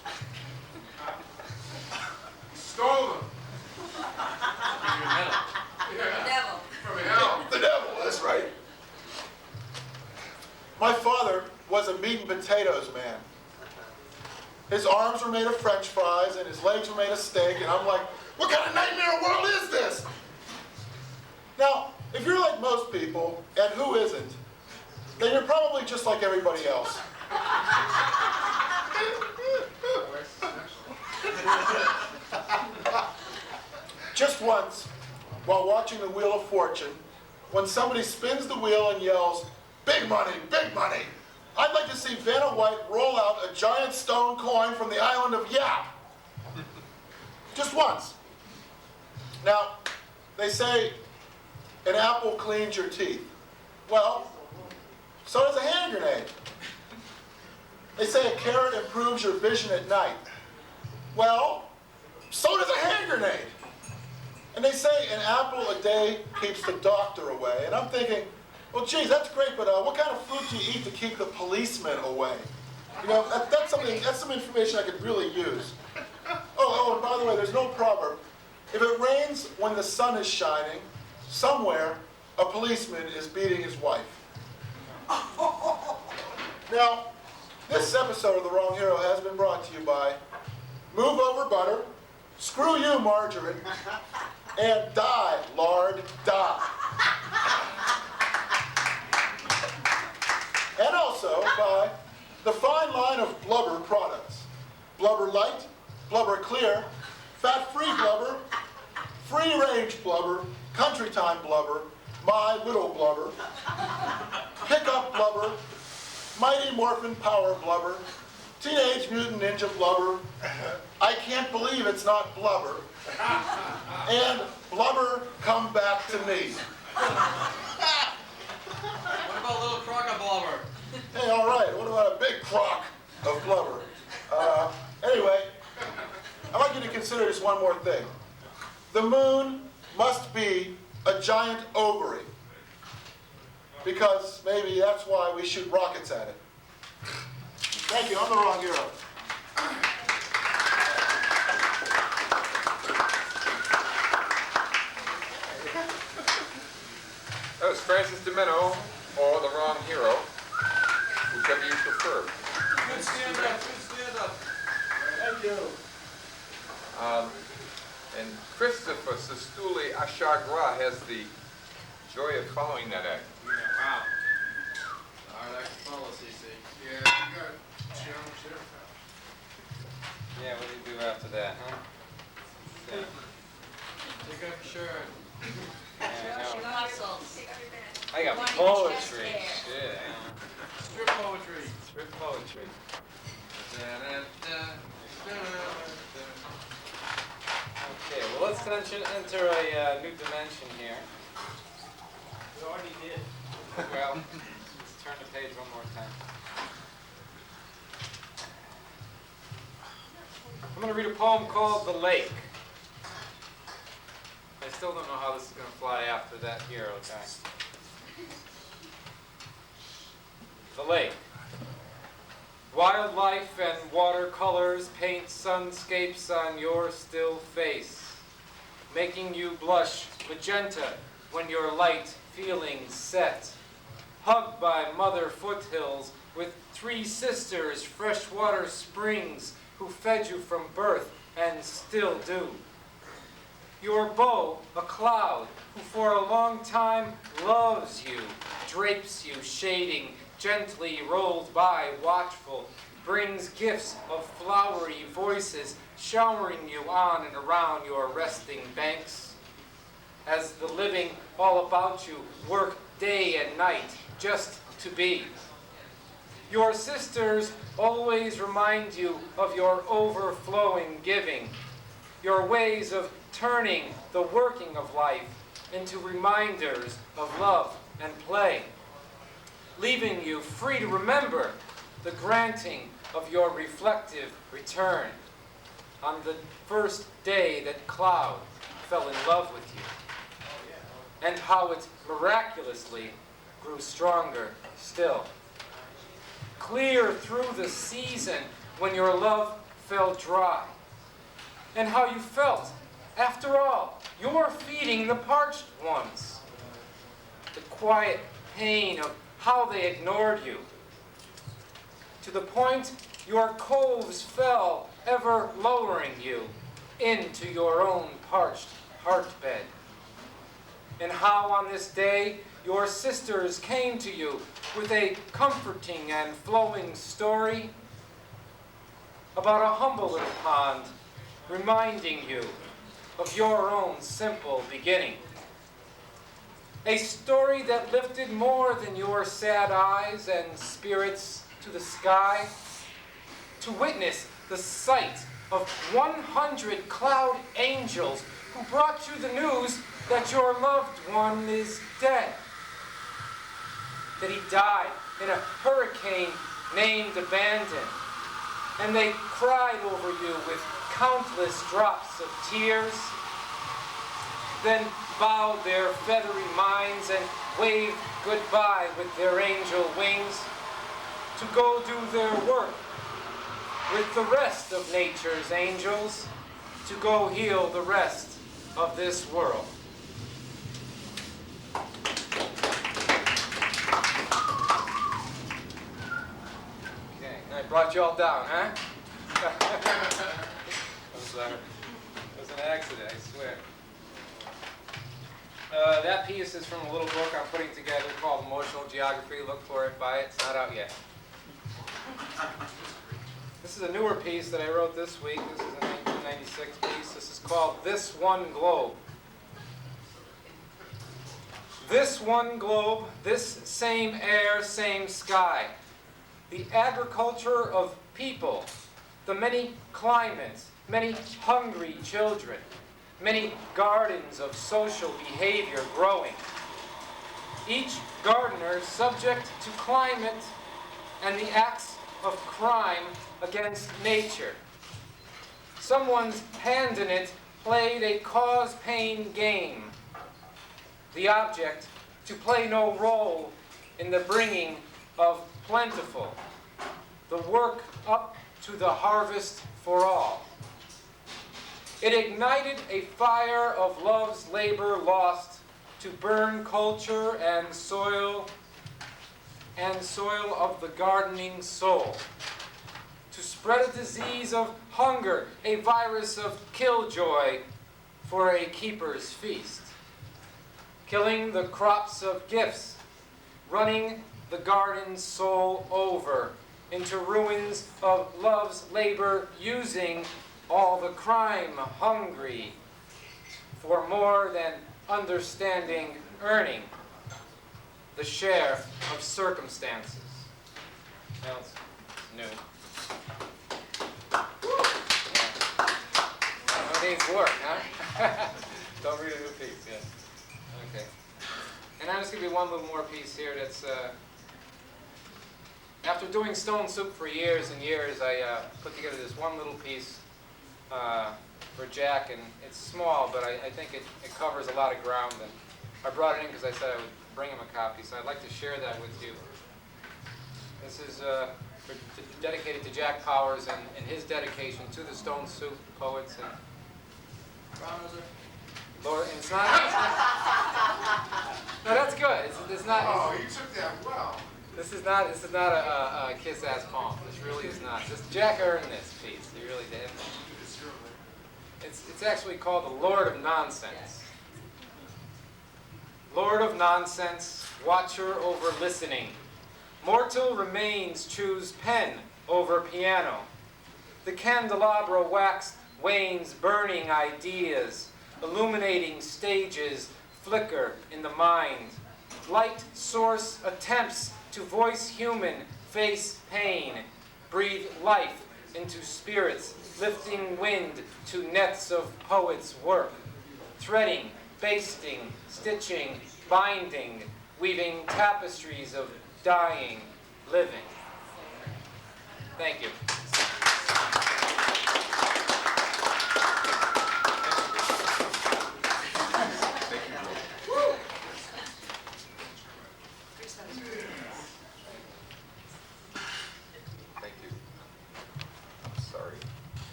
Stole them. The devil. From hell. The devil, that's right. My father was a meat and potatoes man. His arms were made of French fries and his legs were made of steak, and I'm like, what kind of nightmare world is this? Now, if you're like most people, and who isn't, then you're probably just like everybody else. Just once, while watching the Wheel of Fortune, when somebody spins the wheel and yells, "Big money, big money," I'd like to see Vanna White roll out a giant stone coin from the island of Yap. Just once. Now, they say an apple cleans your teeth. Well, so does a hand grenade. They say a carrot improves your vision at night. Well, so does a hand grenade. And they say an apple a day keeps the doctor away. And I'm thinking, well, geez, that's great, but what kind of fruit do you eat to keep the policeman away? You know, that's some information I could really use. Oh, and by the way, there's no proverb. If it rains when the sun is shining, somewhere a policeman is beating his wife. Now, this episode of The Wrong Hero has been brought to you by Move Over Butter, Screw You Margarine, and Die, Lard, Die. And also by the fine line of Blubber products. Blubber Light, Blubber Clear, Fat-Free Blubber, Free-Range Blubber, Country Time Blubber, My Little Blubber, Pickup Blubber, Mighty Morphin Power Blubber, Teenage Mutant Ninja Blubber, I can't believe it's not blubber. And blubber, come back to me. What about a little crock of blubber? Hey, all right, what about a big crock of blubber? Anyway, I'd like you to consider just one more thing. The moon must be a giant ovary, because maybe that's why we shoot rockets at it. Thank you, I'm the wrong hero. That was Francis DiMenno, or the wrong hero, whichever you prefer. Good stand up, good stand up. Thank you. And Christopher Sestuli Arshagra has the joy of following that act. Yeah, wow. All right, I can follow, CC. Yeah, you got a challenge there. Yeah, what do you do after that, huh? Yeah. Take off your shirt. Yeah, I know. Muscles. I got Wanting poetry. chest hair. Shit. Strip poetry. Strip poetry. Okay, well let's enter a new dimension here. We already did. Well, let's turn the page one more time. I'm going to read a poem called The Lake. I still don't know how this is going to fly after that hero guy. The lake. Wildlife and watercolors paint sunscapes on your still face, making you blush magenta when your light feelings set. Hugged by mother foothills with 3 sisters, freshwater springs who fed you from birth and still do. Your beau, a cloud, who for a long time loves you, drapes you, shading, gently rolls by, watchful, brings gifts of flowery voices, showering you on and around your resting banks. As the living all about you work day and night just to be. Your sisters always remind you of your overflowing giving, your ways of turning the working of life into reminders of love and play, leaving you free to remember the granting of your reflective return on the first day that cloud fell in love with you, and how it miraculously grew stronger still. Clear through the season when your love fell dry, and how you felt, after all, you're feeding the parched ones. The quiet pain of how they ignored you, to the point your coves fell, ever lowering you into your own parched heartbed. And how on this day your sisters came to you with a comforting and flowing story about a humble little pond, reminding you of your own simple beginning. A story that lifted more than your sad eyes and spirits to the sky, to witness the sight of 100 cloud angels who brought you the news that your loved one is dead, that he died in a hurricane named Abandon, and they cried over you with countless drops of tears, then bowed their feathery minds and waved goodbye with their angel wings to go do their work with the rest of nature's angels, to go heal the rest of this world. Okay, I brought you all down, huh? It was an accident, I swear. That piece is from a little book I'm putting together called Emotional Geography. Look for it, buy it. It's not out yet. This is a newer piece that I wrote this week. This is a 1996 piece. This is called This One Globe. This one globe, this same air, same sky. The agriculture of people, the many climates, many hungry children, many gardens of social behavior growing. Each gardener subject to climate and the acts of crime against nature. Someone's hand in it played a cause-pain game. The object to play no role in the bringing of plentiful. The work up to the harvest for all. It ignited a fire of love's labor lost to burn culture and soil of the gardening soul. To spread a disease of hunger, a virus of killjoy for a keeper's feast. Killing the crops of gifts, running the garden's soul over into ruins of love's labor, using all the crime hungry for more than understanding, earning the share of circumstances. Now it's new. No needs work, huh? Don't read a new piece, yeah. Okay. And I'm just going to be one little more piece here that's, after doing Stone Soup for years and years, I put together this one little piece for Jack, and it's small, but I think it covers a lot of ground. And I brought it in because I said I would bring him a copy, so I'd like to share that with you. This is dedicated to Jack Powers and his dedication to the Stone Soup poets. And Lord, and it's not. No, that's good. It's not. Oh, you took that well. This is not a kiss-ass poem. This really is not. Jack earned this piece. He really did. It's actually called The Lord of Nonsense. Lord of Nonsense, watcher over listening. Mortal remains choose pen over piano. The candelabra waxed wanes burning ideas, illuminating stages flicker in the mind. Light source attempts to voice human, face pain, breathe life into spirits, lifting wind to nets of poets' work, threading, basting, stitching, binding, weaving tapestries of dying, living. Thank you.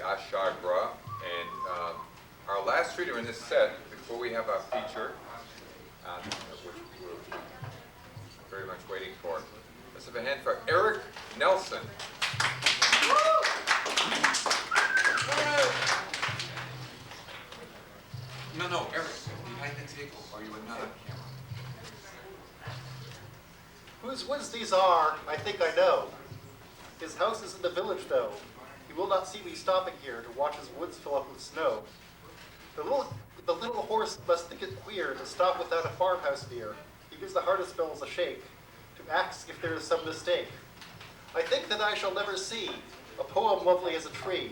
Arshagra, and our last reader in this set, before we have our feature, which we're very much waiting for, let's have a hand for Eric Nelson. No, Eric, behind the table, or you are not on camera. Whose woods these are, I think I know. His house is in the village, though. He will not see me stopping here to watch his woods fill up with snow. The little horse must think it queer to stop without a farmhouse near. He gives the hardest bells a shake, to ask if there is some mistake. I think that I shall never see a poem lovely as a tree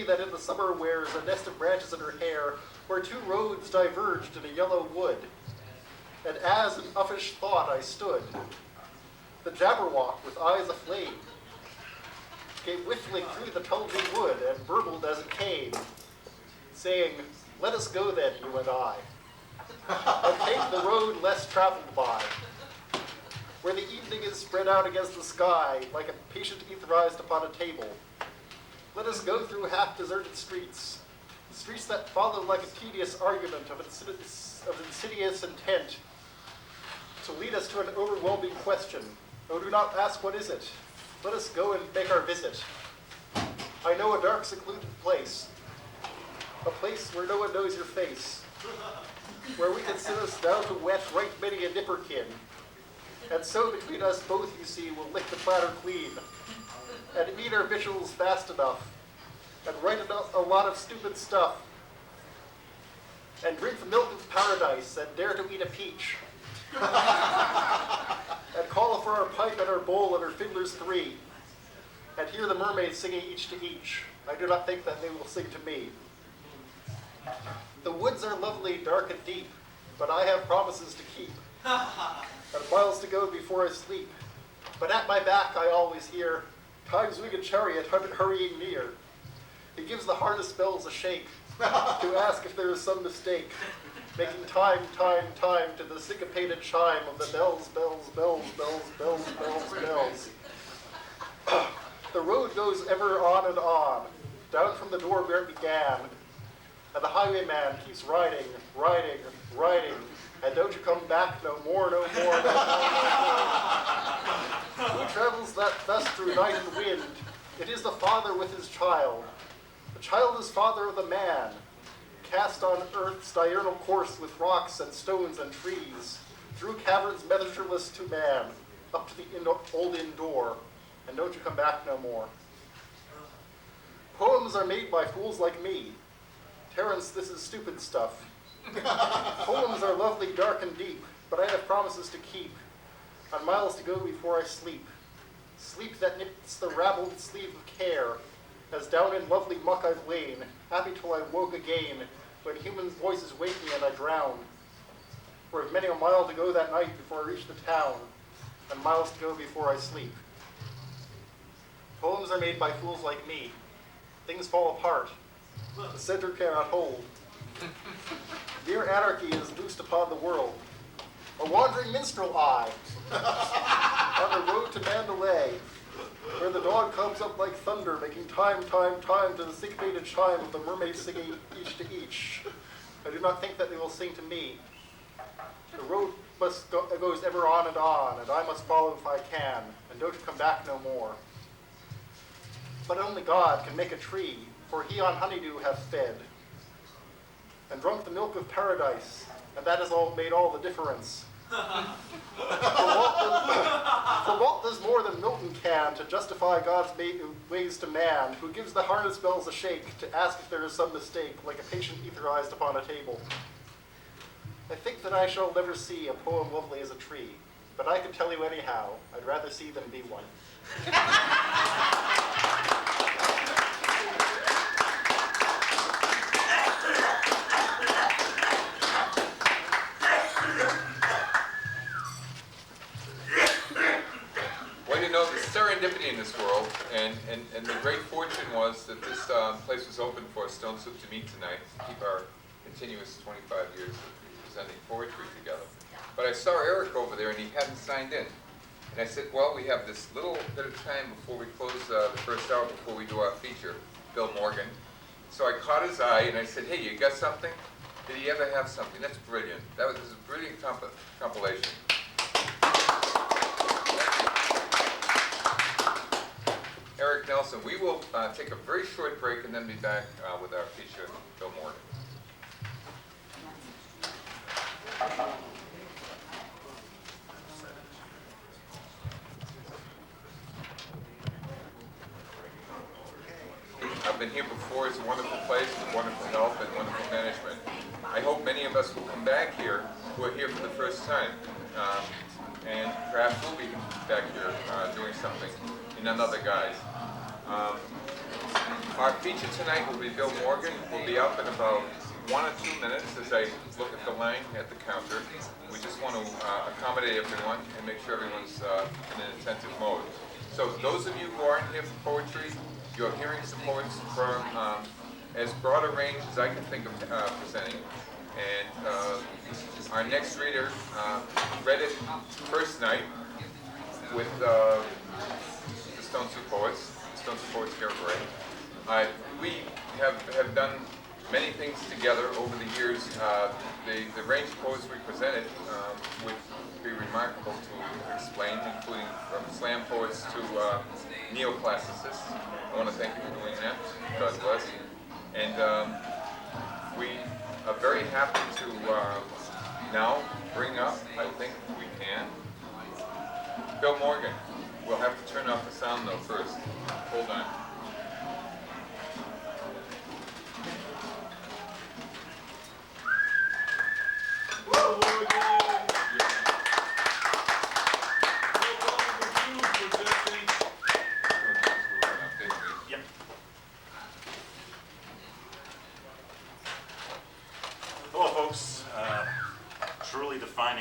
that in the summer wears a nest of branches in her hair, where two roads diverged in a yellow wood. And as in uffish thought I stood, the Jabberwock with eyes aflame came whiffling through the tulgey wood and burbled as it came, saying, "Let us go then, you and I, and take the road less traveled by, where the evening is spread out against the sky like a patient etherized upon a table. Let us go through half-deserted streets, streets that follow like a tedious argument of insidious intent, to lead us to an overwhelming question. Oh, do not ask what is it. Let us go and make our visit. I know a dark, secluded place, a place where no one knows your face, where we can sit us down to wet right many a nipperkin, and so between us both, you see, we'll lick the platter clean, and eat our victuals fast enough, and write a lot of stupid stuff, and drink the milk of paradise, and dare to eat a peach, and cauliflower pipe at her bowl and her fiddlers 3, and hear the mermaids singing each to each. I do not think that they will sing to me. The woods are lovely, dark and deep, but I have promises to keep, and miles to go before I sleep. But at my back I always hear Time's winged chariot hurrying near. He gives the hardest bells a shake to ask if there is some mistake, making time, time, time to the syncopated chime of the bells, bells, bells, bells, bells, bells, bells. The road goes ever on and on, down from the door where it began, and the highwayman keeps riding, riding, riding, and don't you come back no more, no more, no more. Who travels thus through night and wind? It is the father with his child. The child is father of the man, cast on earth's diurnal course with rocks and stones and trees, through caverns measureless to man, up to the old inn door, and don't you come back no more. Poems are made by fools like me. Terence, this is stupid stuff. Poems are lovely, dark, and deep, but I have promises to keep, on miles to go before I sleep. Sleep that knits the rabbled sleeve of care, as down in lovely muck I've lain, happy till I woke again, when human voices wake me and I drown. For I've many a mile to go that night before I reach the town, and miles to go before I sleep. Poems are made by fools like me. Things fall apart. The center cannot hold. Mere anarchy is loosed upon the world. A wandering minstrel I, on the road to Mandalay, where the dog comes up like thunder, making time, time, time to the syncopated chime of the mermaids singing each to each. I do not think that they will sing to me. The road goes ever on, and I must follow if I can, and don't come back no more. But only God can make a tree, for he on honeydew hath fed, and drunk the milk of paradise, and that has made all the difference. For Walt does more than Milton can to justify God's ways to man, who gives the harness bells a shake to ask if there is some mistake, like a patient etherized upon a table. I think that I shall never see a poem lovely as a tree, but I can tell you anyhow, I'd rather see than be one. Serendipity in this world, and the great fortune was that this place was open for Stone Soup to meet tonight to keep our continuous 25 years of presenting poetry together. But I saw Eric over there and he hadn't signed in. And I said, well, we have this little bit of time before we close the first hour, before we do our feature, Bill Morgan. So I caught his eye and I said, hey, you got something? Did he ever have something? That's brilliant. That was a brilliant compilation. Eric Nelson. We will take a very short break and then be back with our feature, Bill Morgan. I've been here before. It's a wonderful place with wonderful help and wonderful management. I hope many of us will come back here who are here for the first time. And perhaps we'll be back here doing something in another guise. Our feature tonight will be Bill Morgan. We'll be up in about 1 or 2 minutes as I look at the line at the counter. We just want to accommodate everyone and make sure everyone's in an attentive mode. So those of you who aren't here for poetry, you're hearing some poets from as broad a range as I can think of presenting. And our next reader read it first night with the Stone Soup Poets, Stone Soup Poets Cabaret. We have done many things together over the years. The range of poets we presented would be remarkable to explain, including from slam poets to neoclassicists. I want to thank you for doing that. God bless. And we are very happy to now bring up, I think we can, Bill Morgan. We'll have to turn off the sound though first. Hold on.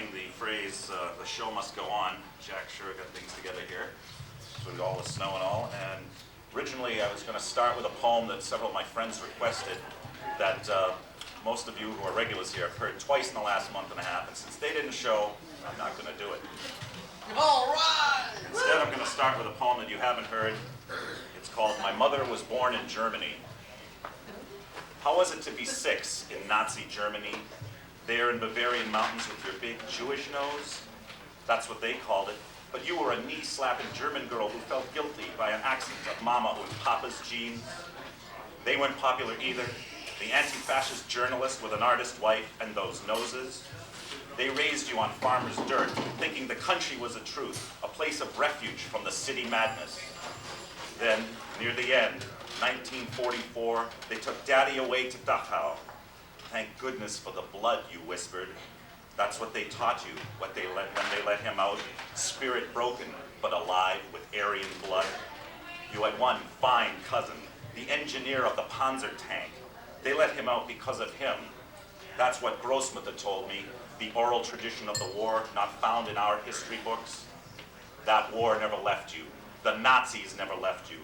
coining the phrase, the show must go on. Jack sure got things together here, with all the snow and all. And originally I was going to start with a poem that several of my friends requested that most of you who are regulars here have heard twice in the last month and a half. And since they didn't show, I'm not going to do it. All right! Instead, I'm going to start with a poem that you haven't heard. It's called My Mother Was Born in Germany. How was it to be 6 in Nazi Germany? There in Bavarian mountains with your big Jewish nose? That's what they called it. But you were a knee-slapping German girl who felt guilty by an accident of Mama with Papa's genes. They weren't popular either. The anti-fascist journalist with an artist wife and those noses. They raised you on farmer's dirt, thinking the country was a truth, a place of refuge from the city madness. Then, near the end, 1944, they took Daddy away to Dachau. Thank goodness for the blood, you whispered. That's what they taught you, when they let him out, spirit broken, but alive with Aryan blood. You had one fine cousin, the engineer of the Panzer tank. They let him out because of him. That's what Grossmutter told me, the oral tradition of the war not found in our history books. That war never left you. The Nazis never left you.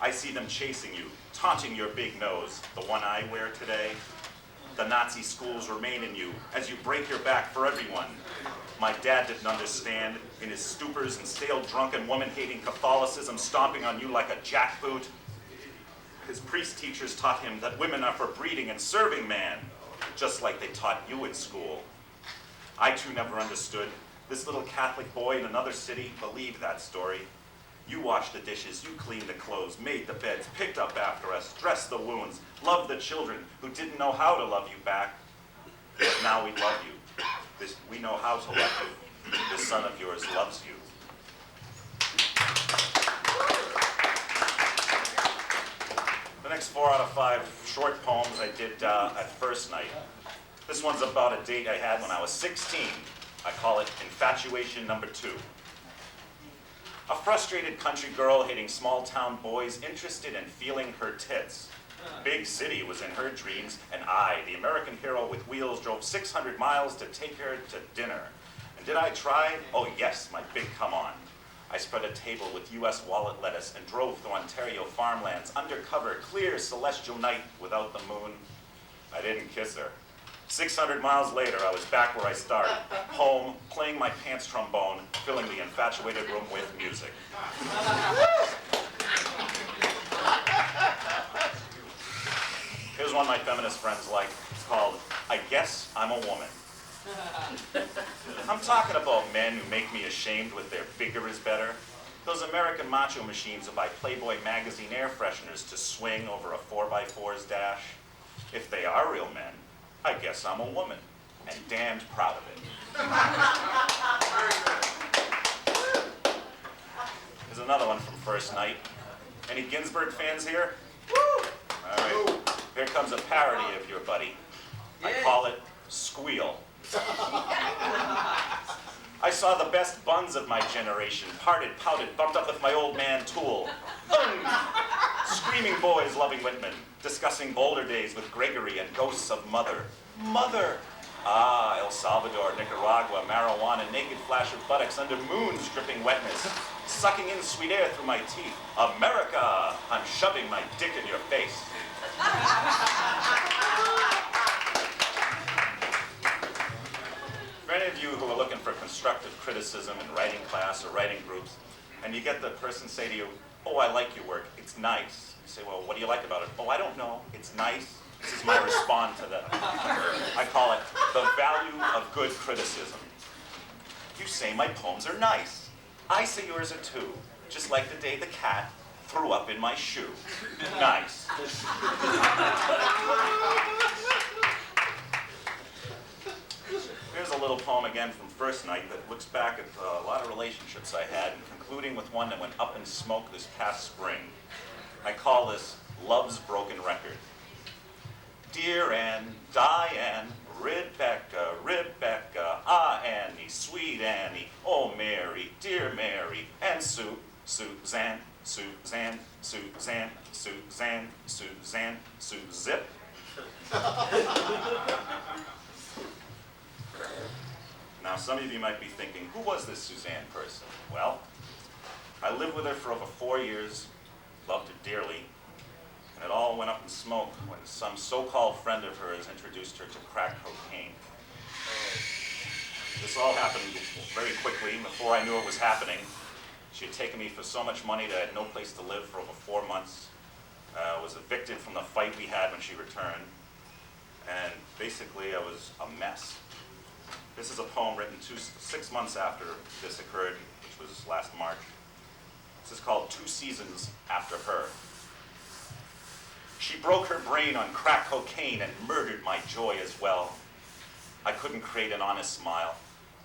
I see them chasing you, taunting your big nose, the one I wear today. The Nazi schools remain in you as you break your back for everyone. My dad didn't understand, in his stupors and stale drunken woman-hating Catholicism stomping on you like a jackboot. His priest teachers taught him that women are for breeding and serving man, just like they taught you in school. I too never understood. This little Catholic boy in another city believed that story. You washed the dishes, you cleaned the clothes, made the beds, picked up after us, dressed the wounds, loved the children who didn't know how to love you back. But now we love you. We know how to love you. This son of yours loves you. The next 4 out of 5 short poems I did at first night. This one's about a date I had when I was 16. I call it Infatuation Number 2. A frustrated country girl hating small-town boys interested in feeling her tits. Big city was in her dreams, and I, the American hero with wheels, drove 600 miles to take her to dinner. And did I try? Oh yes, my big come on. I spread a table with U.S. wallet lettuce and drove through Ontario farmlands, undercover, clear celestial night without the moon. I didn't kiss her. 600 miles later, I was back where I started, home, playing my pants trombone, filling the infatuated room with music. Here's one my feminist friends like. It's called, I Guess I'm a Woman. I'm talking about men who make me ashamed with their bigger is better. Those American macho machines who buy Playboy magazine air fresheners to swing over a 4x4's dash. If they are real men, I guess I'm a woman, and damned proud of it. Here's another one from first night. Any Ginsberg fans here? Woo! All right. Here comes a parody of your buddy. I call it Squeal. I saw the best buns of my generation, parted, pouted, bumped up with my old man Tool. Screaming boys loving Whitman, discussing Boulder days with Gregory and ghosts of mother. Mother! Ah, El Salvador, Nicaragua, marijuana, naked flash of buttocks under moons dripping wetness, sucking in sweet air through my teeth. America! I'm shoving my dick in your face. For any of you who are looking for constructive criticism in writing class or writing groups, and you get the person say to you, oh, I like your work, it's nice. You say, well, what do you like about it? Oh, I don't know, it's nice. This is my response to that. I call it the value of good criticism. You say my poems are nice. I say yours are too, just like the day the cat threw up in my shoe. Nice. Here's a little poem again from first night that looks back at a lot of relationships I had, and concluding with one that went up in smoke this past spring. I call this Love's Broken Record. Dear Anne, Diane, Rebecca, Rebecca, ah Annie, sweet Annie, oh Mary, dear Mary, and Suzanne, Suzanne, Suzanne, Suzanne, Suzanne, Suzip. Now, some of you might be thinking, who was this Suzanne person? Well, I lived with her for over 4 years, loved her dearly, and it all went up in smoke when some so-called friend of hers introduced her to crack cocaine. This all happened very quickly. Before I knew it was happening, she had taken me for so much money that I had no place to live for over 4 months. Was evicted from the fight we had when she returned. And basically, I was a mess. This is a poem written 6 months after this occurred, which was last March. This is called 2 Seasons After Her. She broke her brain on crack cocaine and murdered my joy as well. I couldn't create an honest smile.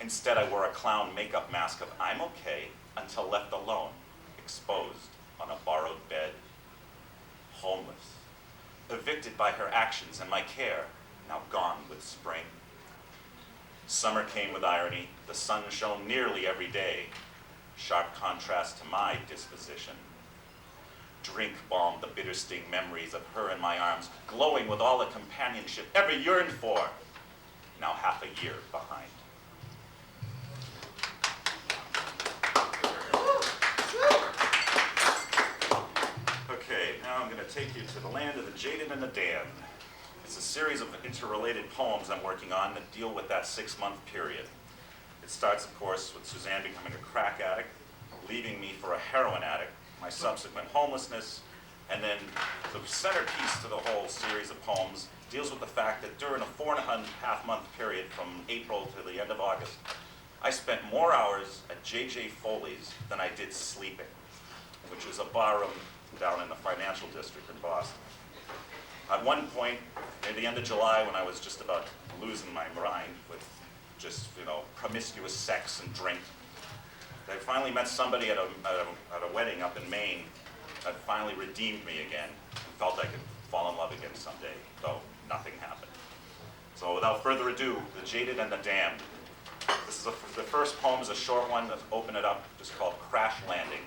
Instead, I wore a clown makeup mask of I'm okay until left alone, exposed on a borrowed bed. Homeless, evicted by her actions and my care, now gone with spring. Summer came with irony. The sun shone nearly every day, sharp contrast to my disposition. Drink balmed the bitter sting memories of her in my arms, glowing with all the companionship ever yearned for, now half a year behind. Okay, now I'm going to take you to the land of the jaded and the damned. It's a series of interrelated poems I'm working on that deal with that 6-month period. It starts, of course, with Suzanne becoming a crack addict, leaving me for a heroin addict, my subsequent homelessness, and then the centerpiece to the whole series of poems deals with the fact that during a 4.5-month period from April to the end of August, I spent more hours at J.J. Foley's than I did sleeping, which is a barroom down in the financial district in Boston. At one point, near the end of July, when I was just about losing my mind with just, promiscuous sex and drink, I finally met somebody at a wedding up in Maine that finally redeemed me again and felt I could fall in love again someday, though nothing happened. So without further ado, The Jaded and the Damned. This is the first poem is a short one. Let's open it up, just called Crash Landing.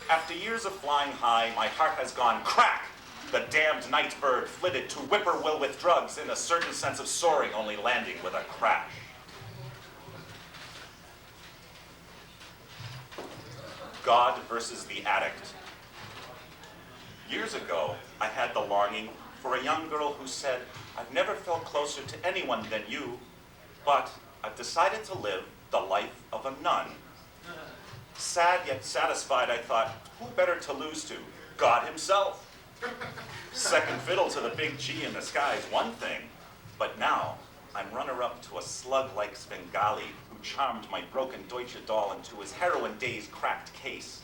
After years of flying high, my heart has gone crack. The damned night bird flitted to whippoorwill with drugs in a certain sense of soaring, only landing with a crash. God versus the addict. Years ago, I had the longing for a young girl who said, I've never felt closer to anyone than you, but I've decided to live the life of a nun. Sad yet satisfied, I thought, who better to lose to? God himself. Second fiddle to the big G in the sky is one thing, but now I'm runner-up to a slug-like Svengali who charmed my broken Deutsche doll into his heroin-dazed cracked case.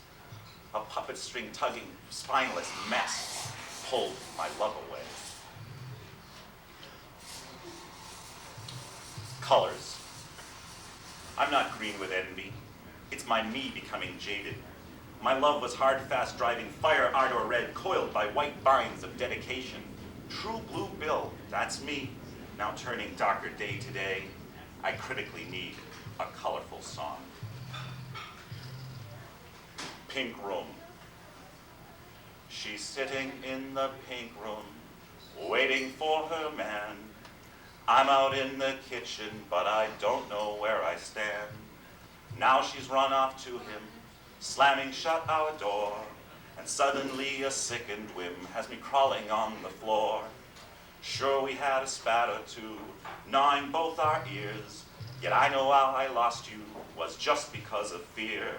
A puppet string-tugging, spineless mess pulled my love away. Colors. I'm not green with envy. It's my me becoming jaded. My love was hard, fast driving fire ardor red, coiled by white binds of dedication. True blue bill, that's me. Now turning darker day to day, I critically need a colorful song. Pink room. She's sitting in the pink room, waiting for her man. I'm out in the kitchen, but I don't know where I stand. Now she's run off to him, slamming shut our door, and suddenly a sickened whim has me crawling on the floor. Sure, we had a spat or two, gnawing both our ears, yet I know how I lost you was just because of fear.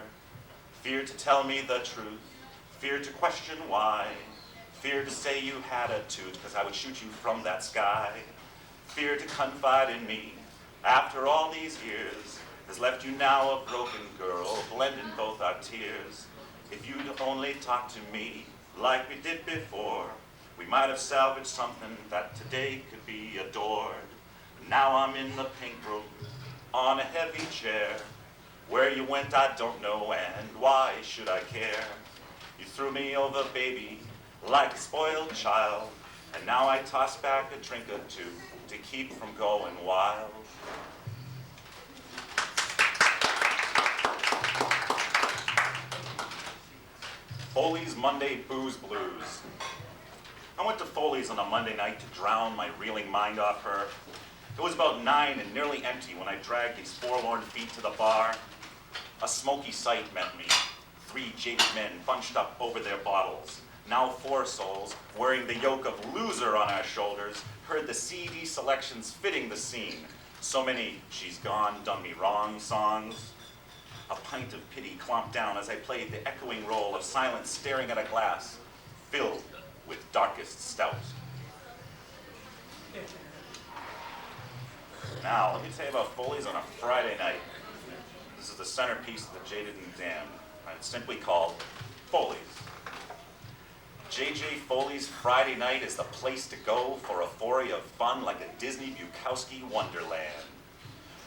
Fear to tell me the truth, fear to question why, fear to say you had a toot, because I would shoot you from that sky. Fear to confide in me, after all these years, has left you now a broken girl, blending both our tears. If you'd only talk to me like we did before, we might have salvaged something that today could be adored. Now I'm in the pink room, on a heavy chair. Where you went I don't know, and why should I care? You threw me over, baby, like a spoiled child, and now I toss back a drink or two to keep from going wild. Foley's Monday Booze Blues. I went to Foley's on a Monday night to drown my reeling mind off her. It was about 9 and nearly empty when I dragged these forlorn feet to the bar. A smoky sight met me. 3 jaded men bunched up over their bottles. Now 4 souls, wearing the yoke of loser on our shoulders, heard the CD selections fitting the scene. So many "She's Gone, Done Me Wrong" songs. A pint of pity clomped down as I played the echoing role of silence staring at a glass filled with darkest stout. Now, let me tell you about Foley's on a Friday night. This is the centerpiece of the Jaded and Damned, and it's simply called Foley's. J.J. Foley's Friday night is the place to go for a foray of fun like a Disney Bukowski wonderland.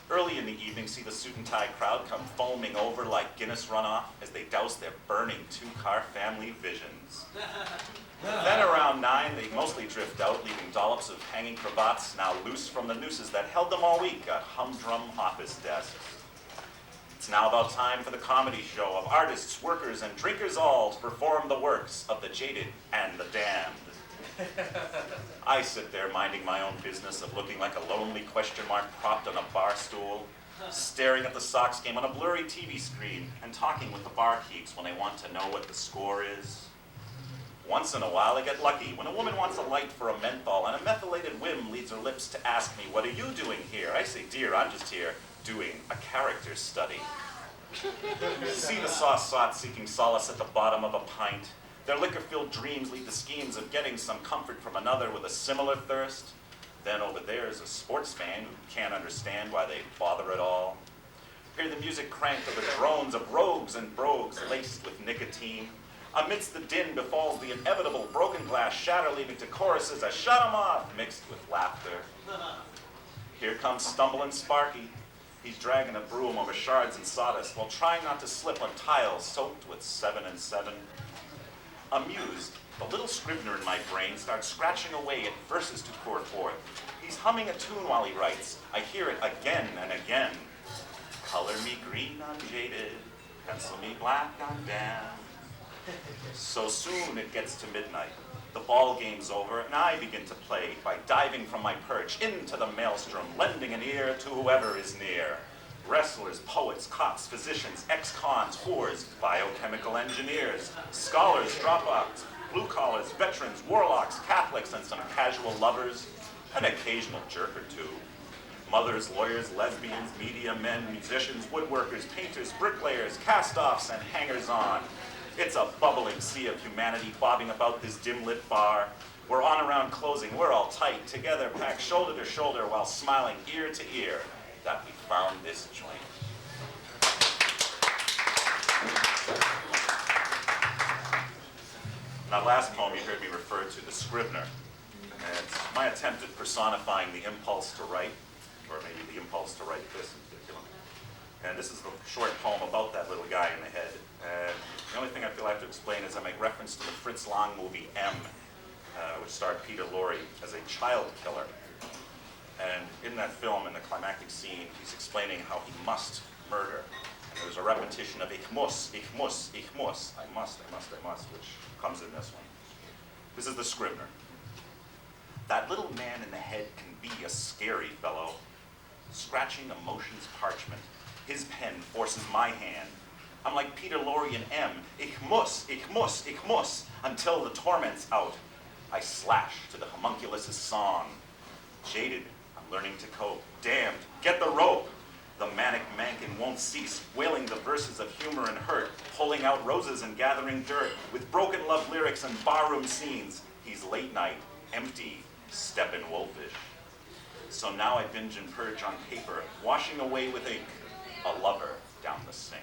Early in the evening, see the suit and tie crowd come foaming over like Guinness runoff as they douse their burning 2-car family visions. Then around 9, they mostly drift out, leaving dollops of hanging cravats now loose from the nooses that held them all week at humdrum office desks. It's now about time for the comedy show of artists, workers, and drinkers all to perform the works of the jaded and the damned. I sit there minding my own business of looking like a lonely question mark propped on a bar stool, staring at the Sox game on a blurry TV screen and talking with the barkeeps when they want to know what the score is. Once in a while I get lucky when a woman wants a light for a menthol and a methylated whim leads her lips to ask me, "What are you doing here?" I say, "Dear, I'm just here doing a character study." See the sauce-sot seeking solace at the bottom of a pint. Their liquor-filled dreams lead to schemes of getting some comfort from another with a similar thirst. Then over there is a sports fan who can't understand why they bother at all. Hear the music crank of the drones of rogues and brogues laced with nicotine. Amidst the din befalls the inevitable broken glass shatter, leading to choruses of "shut 'em off" mixed with laughter. Here comes stumbling Sparky. He's dragging a broom over shards and sawdust while trying not to slip on tiles soaked with 7 and 7. Amused, the little scrivener in my brain starts scratching away at verses to pour forth. He's humming a tune while he writes. I hear it again and again. Color me green, I'm jaded. Pencil me black, I'm damned. So soon it gets to midnight. The ball game's over, and I begin to play by diving from my perch into the maelstrom, lending an ear to whoever is near. Wrestlers, poets, cops, physicians, ex-cons, whores, biochemical engineers, scholars, dropouts, blue-collars, veterans, warlocks, Catholics, and some casual lovers, an occasional jerk or two. Mothers, lawyers, lesbians, media men, musicians, woodworkers, painters, bricklayers, cast-offs, and hangers-on. It's a bubbling sea of humanity bobbing about this dim-lit bar. We're on around closing, we're all tight, together, packed shoulder to shoulder, while smiling ear to ear that we found this joint. In that last poem you heard me refer to the Scrivener. And it's my attempt at personifying the impulse to write, or maybe the impulse to write this in particular. And this is a short poem about that little guy in the head. And the only thing I feel I have to explain is I make reference to the Fritz Lang movie M, which starred Peter Lorre as a child killer. And in that film, in the climactic scene, he's explaining how he must murder. And there's a repetition of ich muss, ich muss, ich muss, I must, I must, I must, which comes in this one. This is the Scrivener. That little man in the head can be a scary fellow. Scratching emotion's parchment, his pen forces my hand. I'm like Peter Lorre in M. Ich muss, ich muss, ich muss, until the torment's out. I slash to the homunculus's song. Jaded, I'm learning to cope. Damned, get the rope. The manic mankin won't cease, wailing the verses of humor and hurt, pulling out roses and gathering dirt, with broken love lyrics and barroom scenes. He's late night, empty, steppin' wolfish. So now I binge and purge on paper, washing away with ink, a lover down the sink.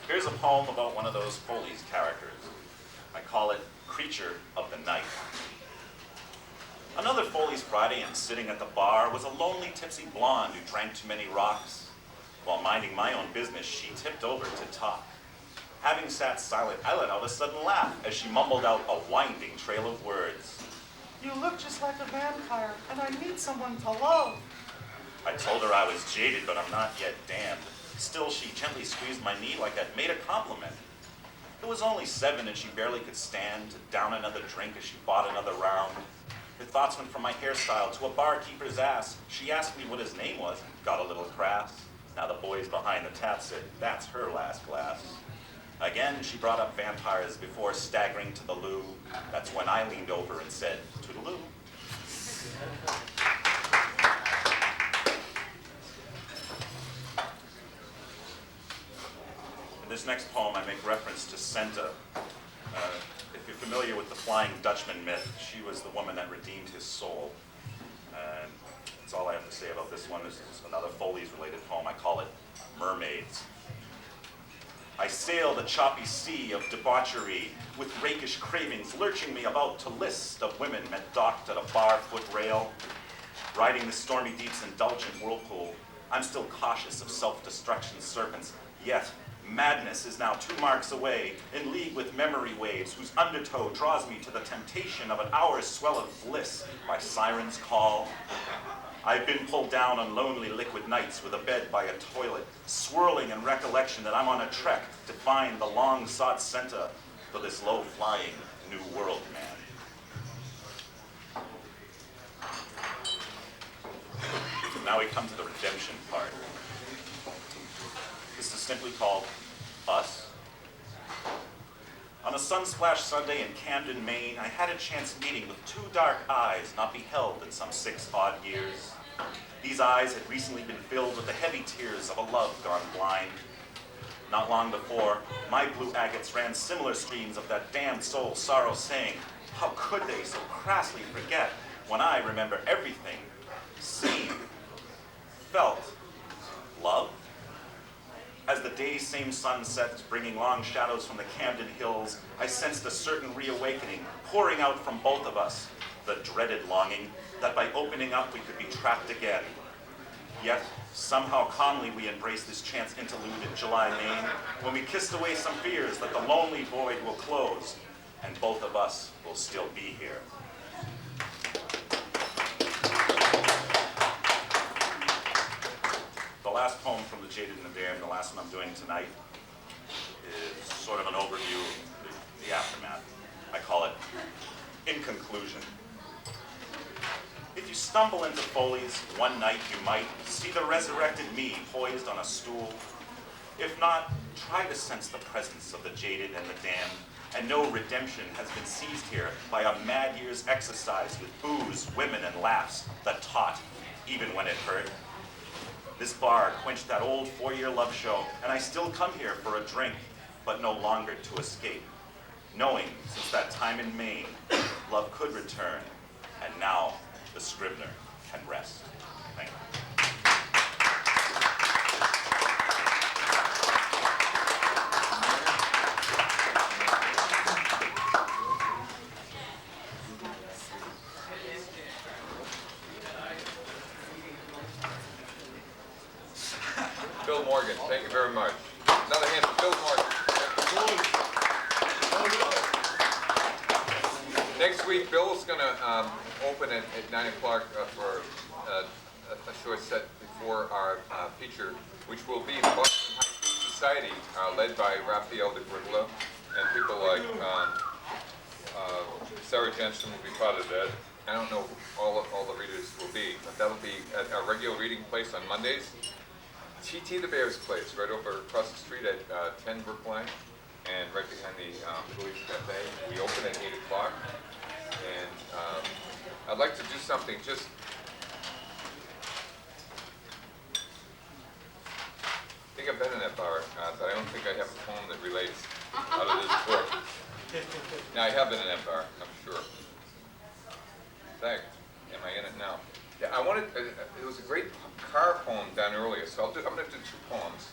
Here's a poem about one of those Foley's characters. I call it Creature of the Night. Another Foley's Friday and sitting at the bar was a lonely tipsy blonde who drank too many rocks. While minding my own business, she tipped over to talk. Having sat silent, I let out a sudden laugh as she mumbled out a winding trail of words. You look just like a vampire, and I need someone to love. I told her I was jaded, but I'm not yet damned. Still, she gently squeezed my knee like I'd made a compliment. It was only 7 and she barely could stand to down another drink as she bought another round. Her thoughts went from my hairstyle to a barkeeper's ass. She asked me what his name was, got a little crass. Now the boys behind the tap said, that's her last glass. Again, she brought up vampires before staggering to the loo. That's when I leaned over and said, toodaloo. In this next poem, I make reference to Cynthia. If you're familiar with the Flying Dutchman myth, she was the woman that redeemed his soul. And that's all I have to say about this one. This is another Foley's-related poem. I call it Mermaids. I sail the choppy sea of debauchery, with rakish cravings lurching me about to list of women met docked at a bar foot rail. Riding the stormy deep's indulgent whirlpool, I'm still cautious of self-destruction serpents, yet madness is now 2 marks away, in league with memory waves, whose undertow draws me to the temptation of an hour's swell of bliss by siren's call. I've been pulled down on lonely liquid nights with a bed by a toilet, swirling in recollection that I'm on a trek to find the long-sought center for this low-flying new world man. Now we come to the redemption part. This is simply called Us. On a sun-splashed Sunday in Camden, Maine, I had a chance meeting with 2 dark eyes not beheld in some 6 odd years. These eyes had recently been filled with the heavy tears of a love gone blind. Not long before, my blue agates ran similar streams of that damned soul sorrow, saying, how could they so crassly forget when I remember everything, seen, felt, loved? As the day's same sun sets, bringing long shadows from the Camden hills, I sensed a certain reawakening pouring out from both of us, the dreaded longing that by opening up we could be trapped again. Yet, somehow calmly we embraced this chance interlude in July, Maine, when we kissed away some fears that the lonely void will close, and both of us will still be here. The last poem from The Jaded and the Damned, the last one I'm doing tonight, is sort of an overview of the aftermath. I call it In Conclusion. If you stumble into Foley's, one night you might see the resurrected me poised on a stool. If not, try to sense the presence of the jaded and the damned, and no redemption has been seized here by a mad year's exercise with booze, women, and laughs that taught, even when it hurt. This bar quenched that old 4-year love show, and I still come here for a drink, but no longer to escape, knowing since that time in Maine, love could return, and now the Scrivener can rest. Thank you. Bill Morgan, thank you very much. Another hand for Bill Morgan. Next week, Bill's going to open at 9 o'clock for a short set before our feature, which will be the Boston Haiku Society, led by Raffy and people like Sarah Jensen will be part of that. I don't know who all the readers will be, but that'll be at our regular reading place on Mondays. T.T. the Bear's Place, right over across the street at 10 Brookline, and right behind the Louis Cafe. We open at 8 o'clock. And I'd like to do something just... I think I've been in that bar, but I don't think I have a poem that relates out of this book. Now, I have been in that bar, I'm sure. In fact, am I in it now? Yeah, I wanted, it was a great car poem done earlier, so I'm going to do 2 poems,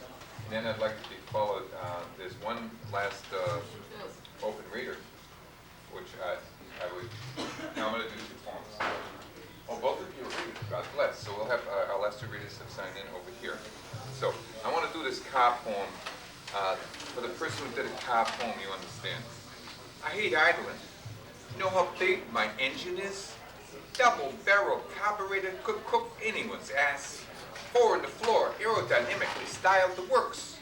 and then I'd like to be followed, there's one last open reader, which I would, now I'm going to do 2 poems. Oh, both of you are readers, God bless, so we'll have, our last 2 readers have signed in over here. So, I want to do this car poem, for the person who did a car poem, you understand. I hate idling. You know how big my engine is? Double barrel carburetor could cook anyone's ass. 4 on the floor, aerodynamically styled the works.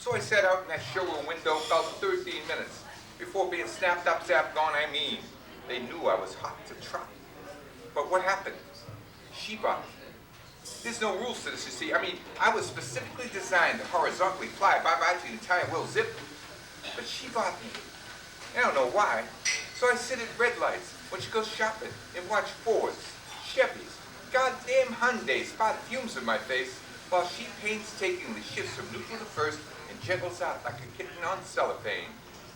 So I sat out in that showroom window about 13 minutes before being snapped up, zapped, gone. I mean, they knew I was hot to trot. But what happened? She bought me. There's no rules to this, you see. I mean, I was specifically designed to horizontally fly bye-bye to the entire will zip. But she bought me. I don't know why. So I sit at red lights when she goes shopping and watch Fords, Chevys, goddamn Hyundais spot fumes in my face while she painstakingly shifts from neutral to first and gentles out like a kitten on cellophane.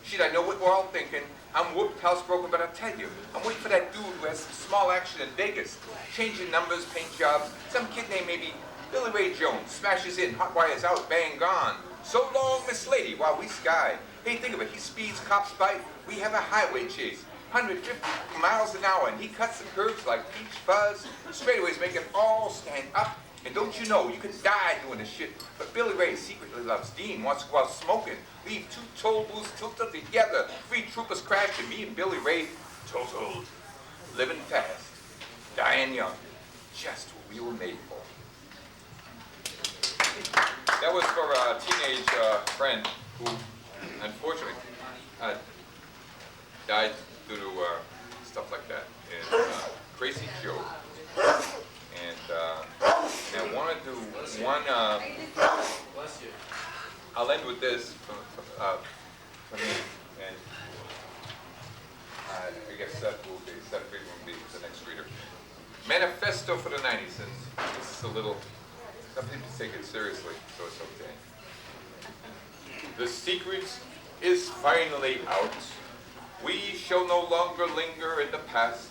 Shit, I know what we're all thinking. I'm whooped, housebroken, but I'll tell you, I'm waiting for that dude who has some small action in Vegas. Changing numbers, paint jobs, some kid named maybe Billy Ray Jones smashes in, hot wires out, bang, gone. So long, Miss Lady, while we sky. Hey, think of it, he speeds, cops bite, we have a highway chase. 150 miles an hour, and he cuts the curves like peach fuzz. Straightaways make it all stand up. And don't you know, you can die doing this shit. But Billy Ray secretly loves Dean, wants to go out smoking. Leave two toll booths tilted together. 3 troopers crash, and me and Billy Ray totaled. Living fast, dying young. Just what we were made for. That was for a teenage friend who, unfortunately, died due to stuff like that. And crazy joke. And I want to do one. Bless you. I'll end with this for me, and I guess Seth Friedman will be the next reader. Manifesto for the 90s, and this is a little. Some people take it seriously, so it's okay. The secret is finally out. We shall no longer linger in the past.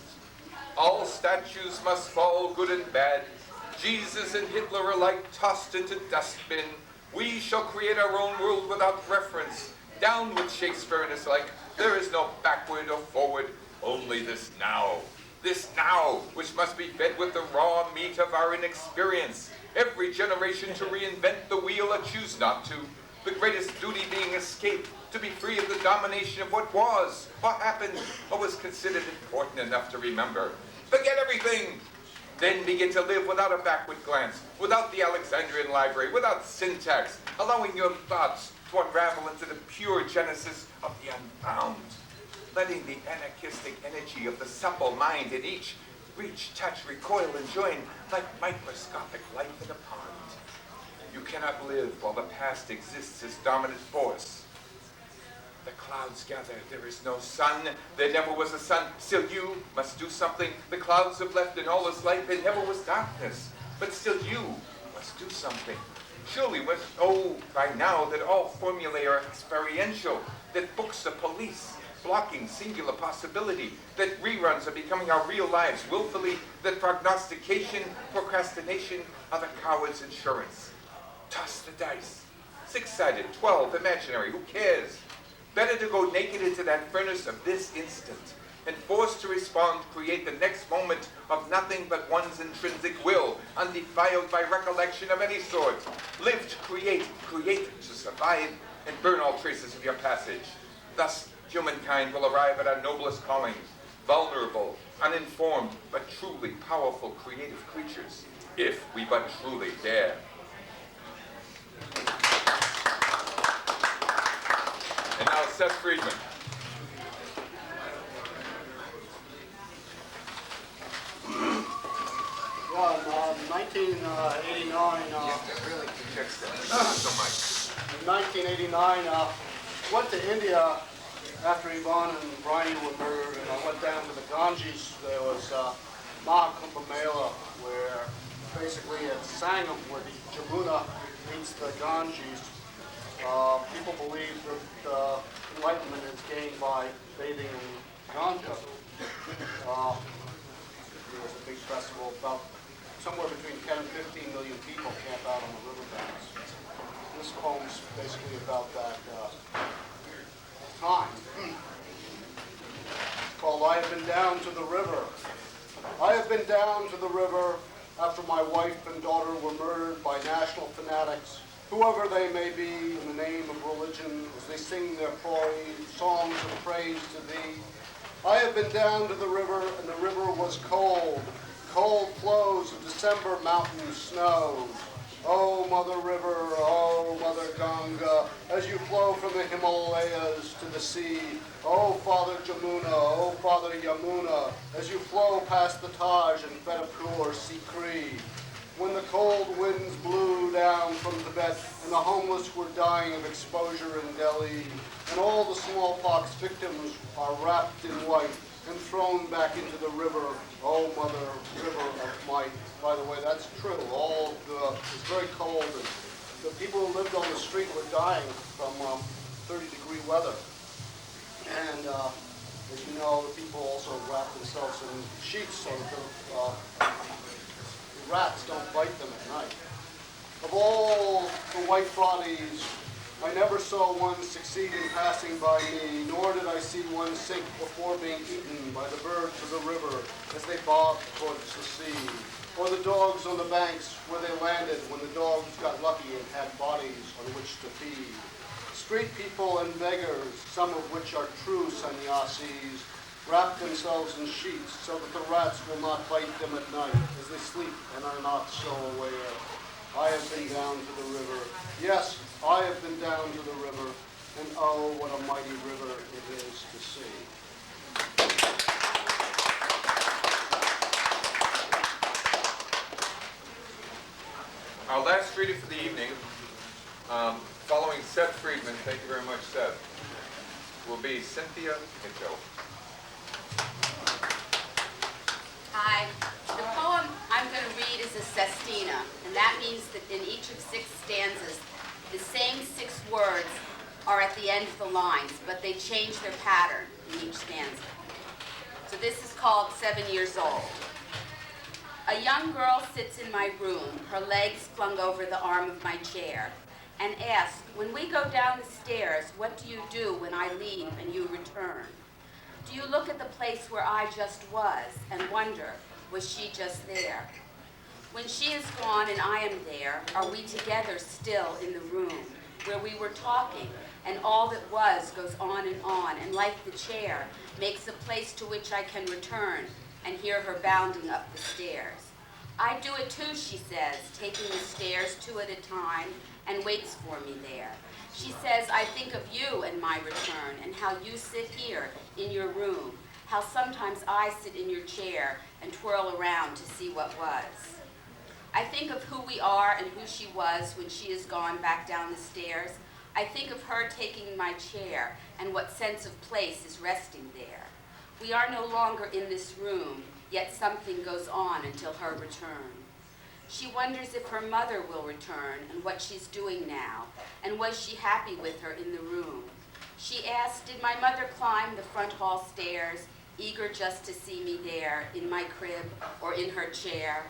All statues must fall, good and bad. Jesus and Hitler alike tossed into dustbin. We shall create our own world without reference. Down with Shakespeare and his like. There is no backward or forward, only this now. This now, which must be fed with the raw meat of our inexperience. Every generation to reinvent the wheel or choose not to. The greatest duty being escape, to be free of the domination of what was, what happened, or was considered important enough to remember. Forget everything! Then begin to live without a backward glance, without the Alexandrian library, without syntax, allowing your thoughts to unravel into the pure genesis of the unfound. Letting the anarchistic energy of the supple mind in each reach, touch, recoil, and join like microscopic life in a pond. You cannot live while the past exists as dominant force. The clouds gather, there is no sun, there never was a sun, still you must do something. The clouds have left in all its light, there never was darkness, but still you must do something. Surely we must know by now that all formulae are experiential, that books are police, blocking singular possibility, that reruns are becoming our real lives willfully, that prognostication, procrastination are the coward's insurance. Toss the dice. 6-sided, 12, imaginary, who cares? Better to go naked into that furnace of this instant, and forced to respond, create the next moment of nothing but one's intrinsic will, undefiled by recollection of any sort. Live to create, create to survive, and burn all traces of your passage. Thus, humankind will arrive at our noblest calling, vulnerable, uninformed, but truly powerful creative creatures, if we but truly dare. And now Seth Friedman. Well, in 1989, really projects that so much. In 1989, went to India after Yvonne and Brian were murdered, and I went down to the Ganges. There was Mahakumbh Mela, where basically at Sangam, where the Jamuna meets the Ganges. People believe that enlightenment is gained by bathing in Ganga. There was a big festival, about somewhere between 10 and 15 million people camp out on the riverbanks. This poem's basically about that time. It's called I Have Been Down to the River. I have been down to the river after my wife and daughter were murdered by national fanatics, whoever they may be, in the name of religion, as they sing their songs of praise to thee. I have been down to the river, and the river was cold, cold flows of December mountain snows. Oh, Mother River, oh, Mother Ganga, as you flow from the Himalayas to the sea. Oh, Father Jamuna, oh, Father Yamuna, as you flow past the Taj and Fetapur Sikri. When the cold winds blew down from Tibet and the homeless were dying of exposure in Delhi, and all the smallpox victims are wrapped in white and thrown back into the river, oh, Mother River of Might. By the way, that's true. It's very cold, and the people who lived on the street were dying from 30-degree weather. And as you know, the people also wrap themselves in sheets so that the rats don't bite them at night. Of all the white bodies, I never saw one succeed in passing by me, nor did I see one sink before being eaten by the birds of the river as they bobbed towards the sea, or the dogs on the banks where they landed when the dogs got lucky and had bodies on which to feed. Street people and beggars, some of which are true sannyasis, wrap themselves in sheets so that the rats will not bite them at night as they sleep and are not so aware. I have been down to the river. Yes, I have been down to the river, and oh, what a mighty river it is to see. Our last reader for the evening, following Seth Friedman, thank you very much, Seth, will be Cynthia Mitchell. Hi. The poem I'm going to read is a sestina, and that means that in each of 6 stanzas, the same 6 words are at the end of the lines, but they change their pattern in each stanza. So this is called 7 Years Old. A young girl sits in my room, her legs flung over the arm of my chair, and asks, when we go down the stairs, what do you do when I leave and you return? Do you look at the place where I just was and wonder, was she just there? When she is gone and I am there, are we together still in the room where we were talking and all that was goes on, and like the chair, makes a place to which I can return and hear her bounding up the stairs. I do it too, she says, taking the stairs 2 at a time, and waits for me there. She says, I think of you and my return, and how you sit here in your room, how sometimes I sit in your chair and twirl around to see what was. I think of who we are and who she was when she is gone back down the stairs. I think of her taking my chair and what sense of place is resting there. We are no longer in this room, yet something goes on until her return. She wonders if her mother will return and what she's doing now, and was she happy with her in the room. She asks, did my mother climb the front hall stairs, eager just to see me there, in my crib or in her chair?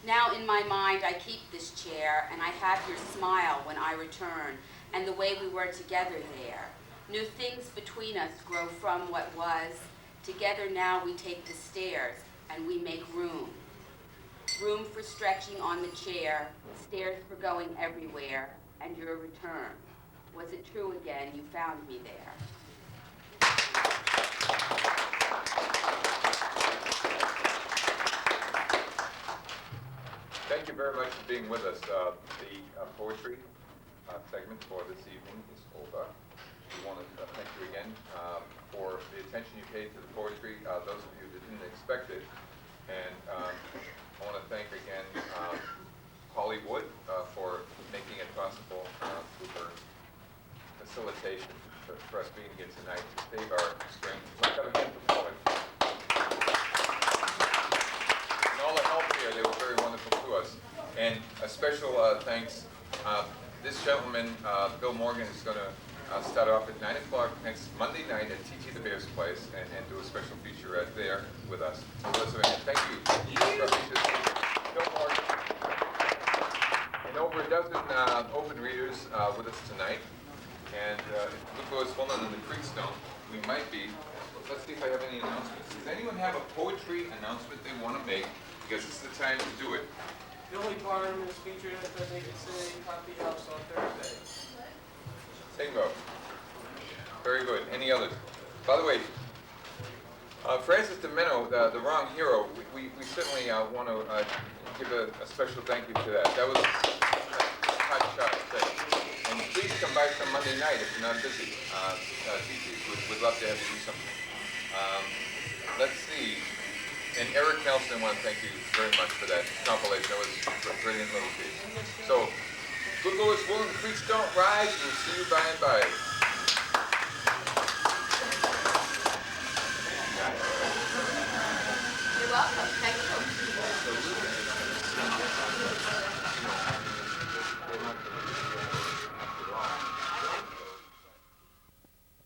Now in my mind I keep this chair, and I have your smile when I return, and the way we were together there. New things between us grow from what was. Together now we take the stairs, and we make room. Room for stretching on the chair, stairs for going everywhere, and your return. Was it true again, you found me there? Thank you very much for being with us. The poetry segment for this evening is over. We want to thank you again for the attention you paid to the poetry, those of you that didn't expect it. And I want to thank again Hollywood for making it possible through her facilitation for us being here tonight to save our strength. Let's have a hand for Hollywood. And all the help here, they were very wonderful to us. And a special thanks, this gentleman, Bill Morgan, is going to start off at 9 o'clock next Monday night at T.T. the Bear's Place and do a special feature there with us. So thank you. Bill Morgan. And over a dozen open readers with us tonight. And if it was fallen in the Creekstone, we might be. Let's see if I have any announcements. Does anyone have a poetry announcement they want to make? Because it's the time to do it. Billy Barnum is featured at the Vacancy Coffee House on Thursday. Bingo. Very good. Any others? By the way, Francis DiMenno, the wrong hero, we certainly want to give a special thank you to that. That was a hot shot thing. And please come by some Monday night if you're not busy. We'd love to have you do something. Let's see. And Eric Nelson, I want to thank you very much for that compilation. That was a brilliant little piece. So, good Louis Wool and the Creeks Don't Rise. We'll see you by and by.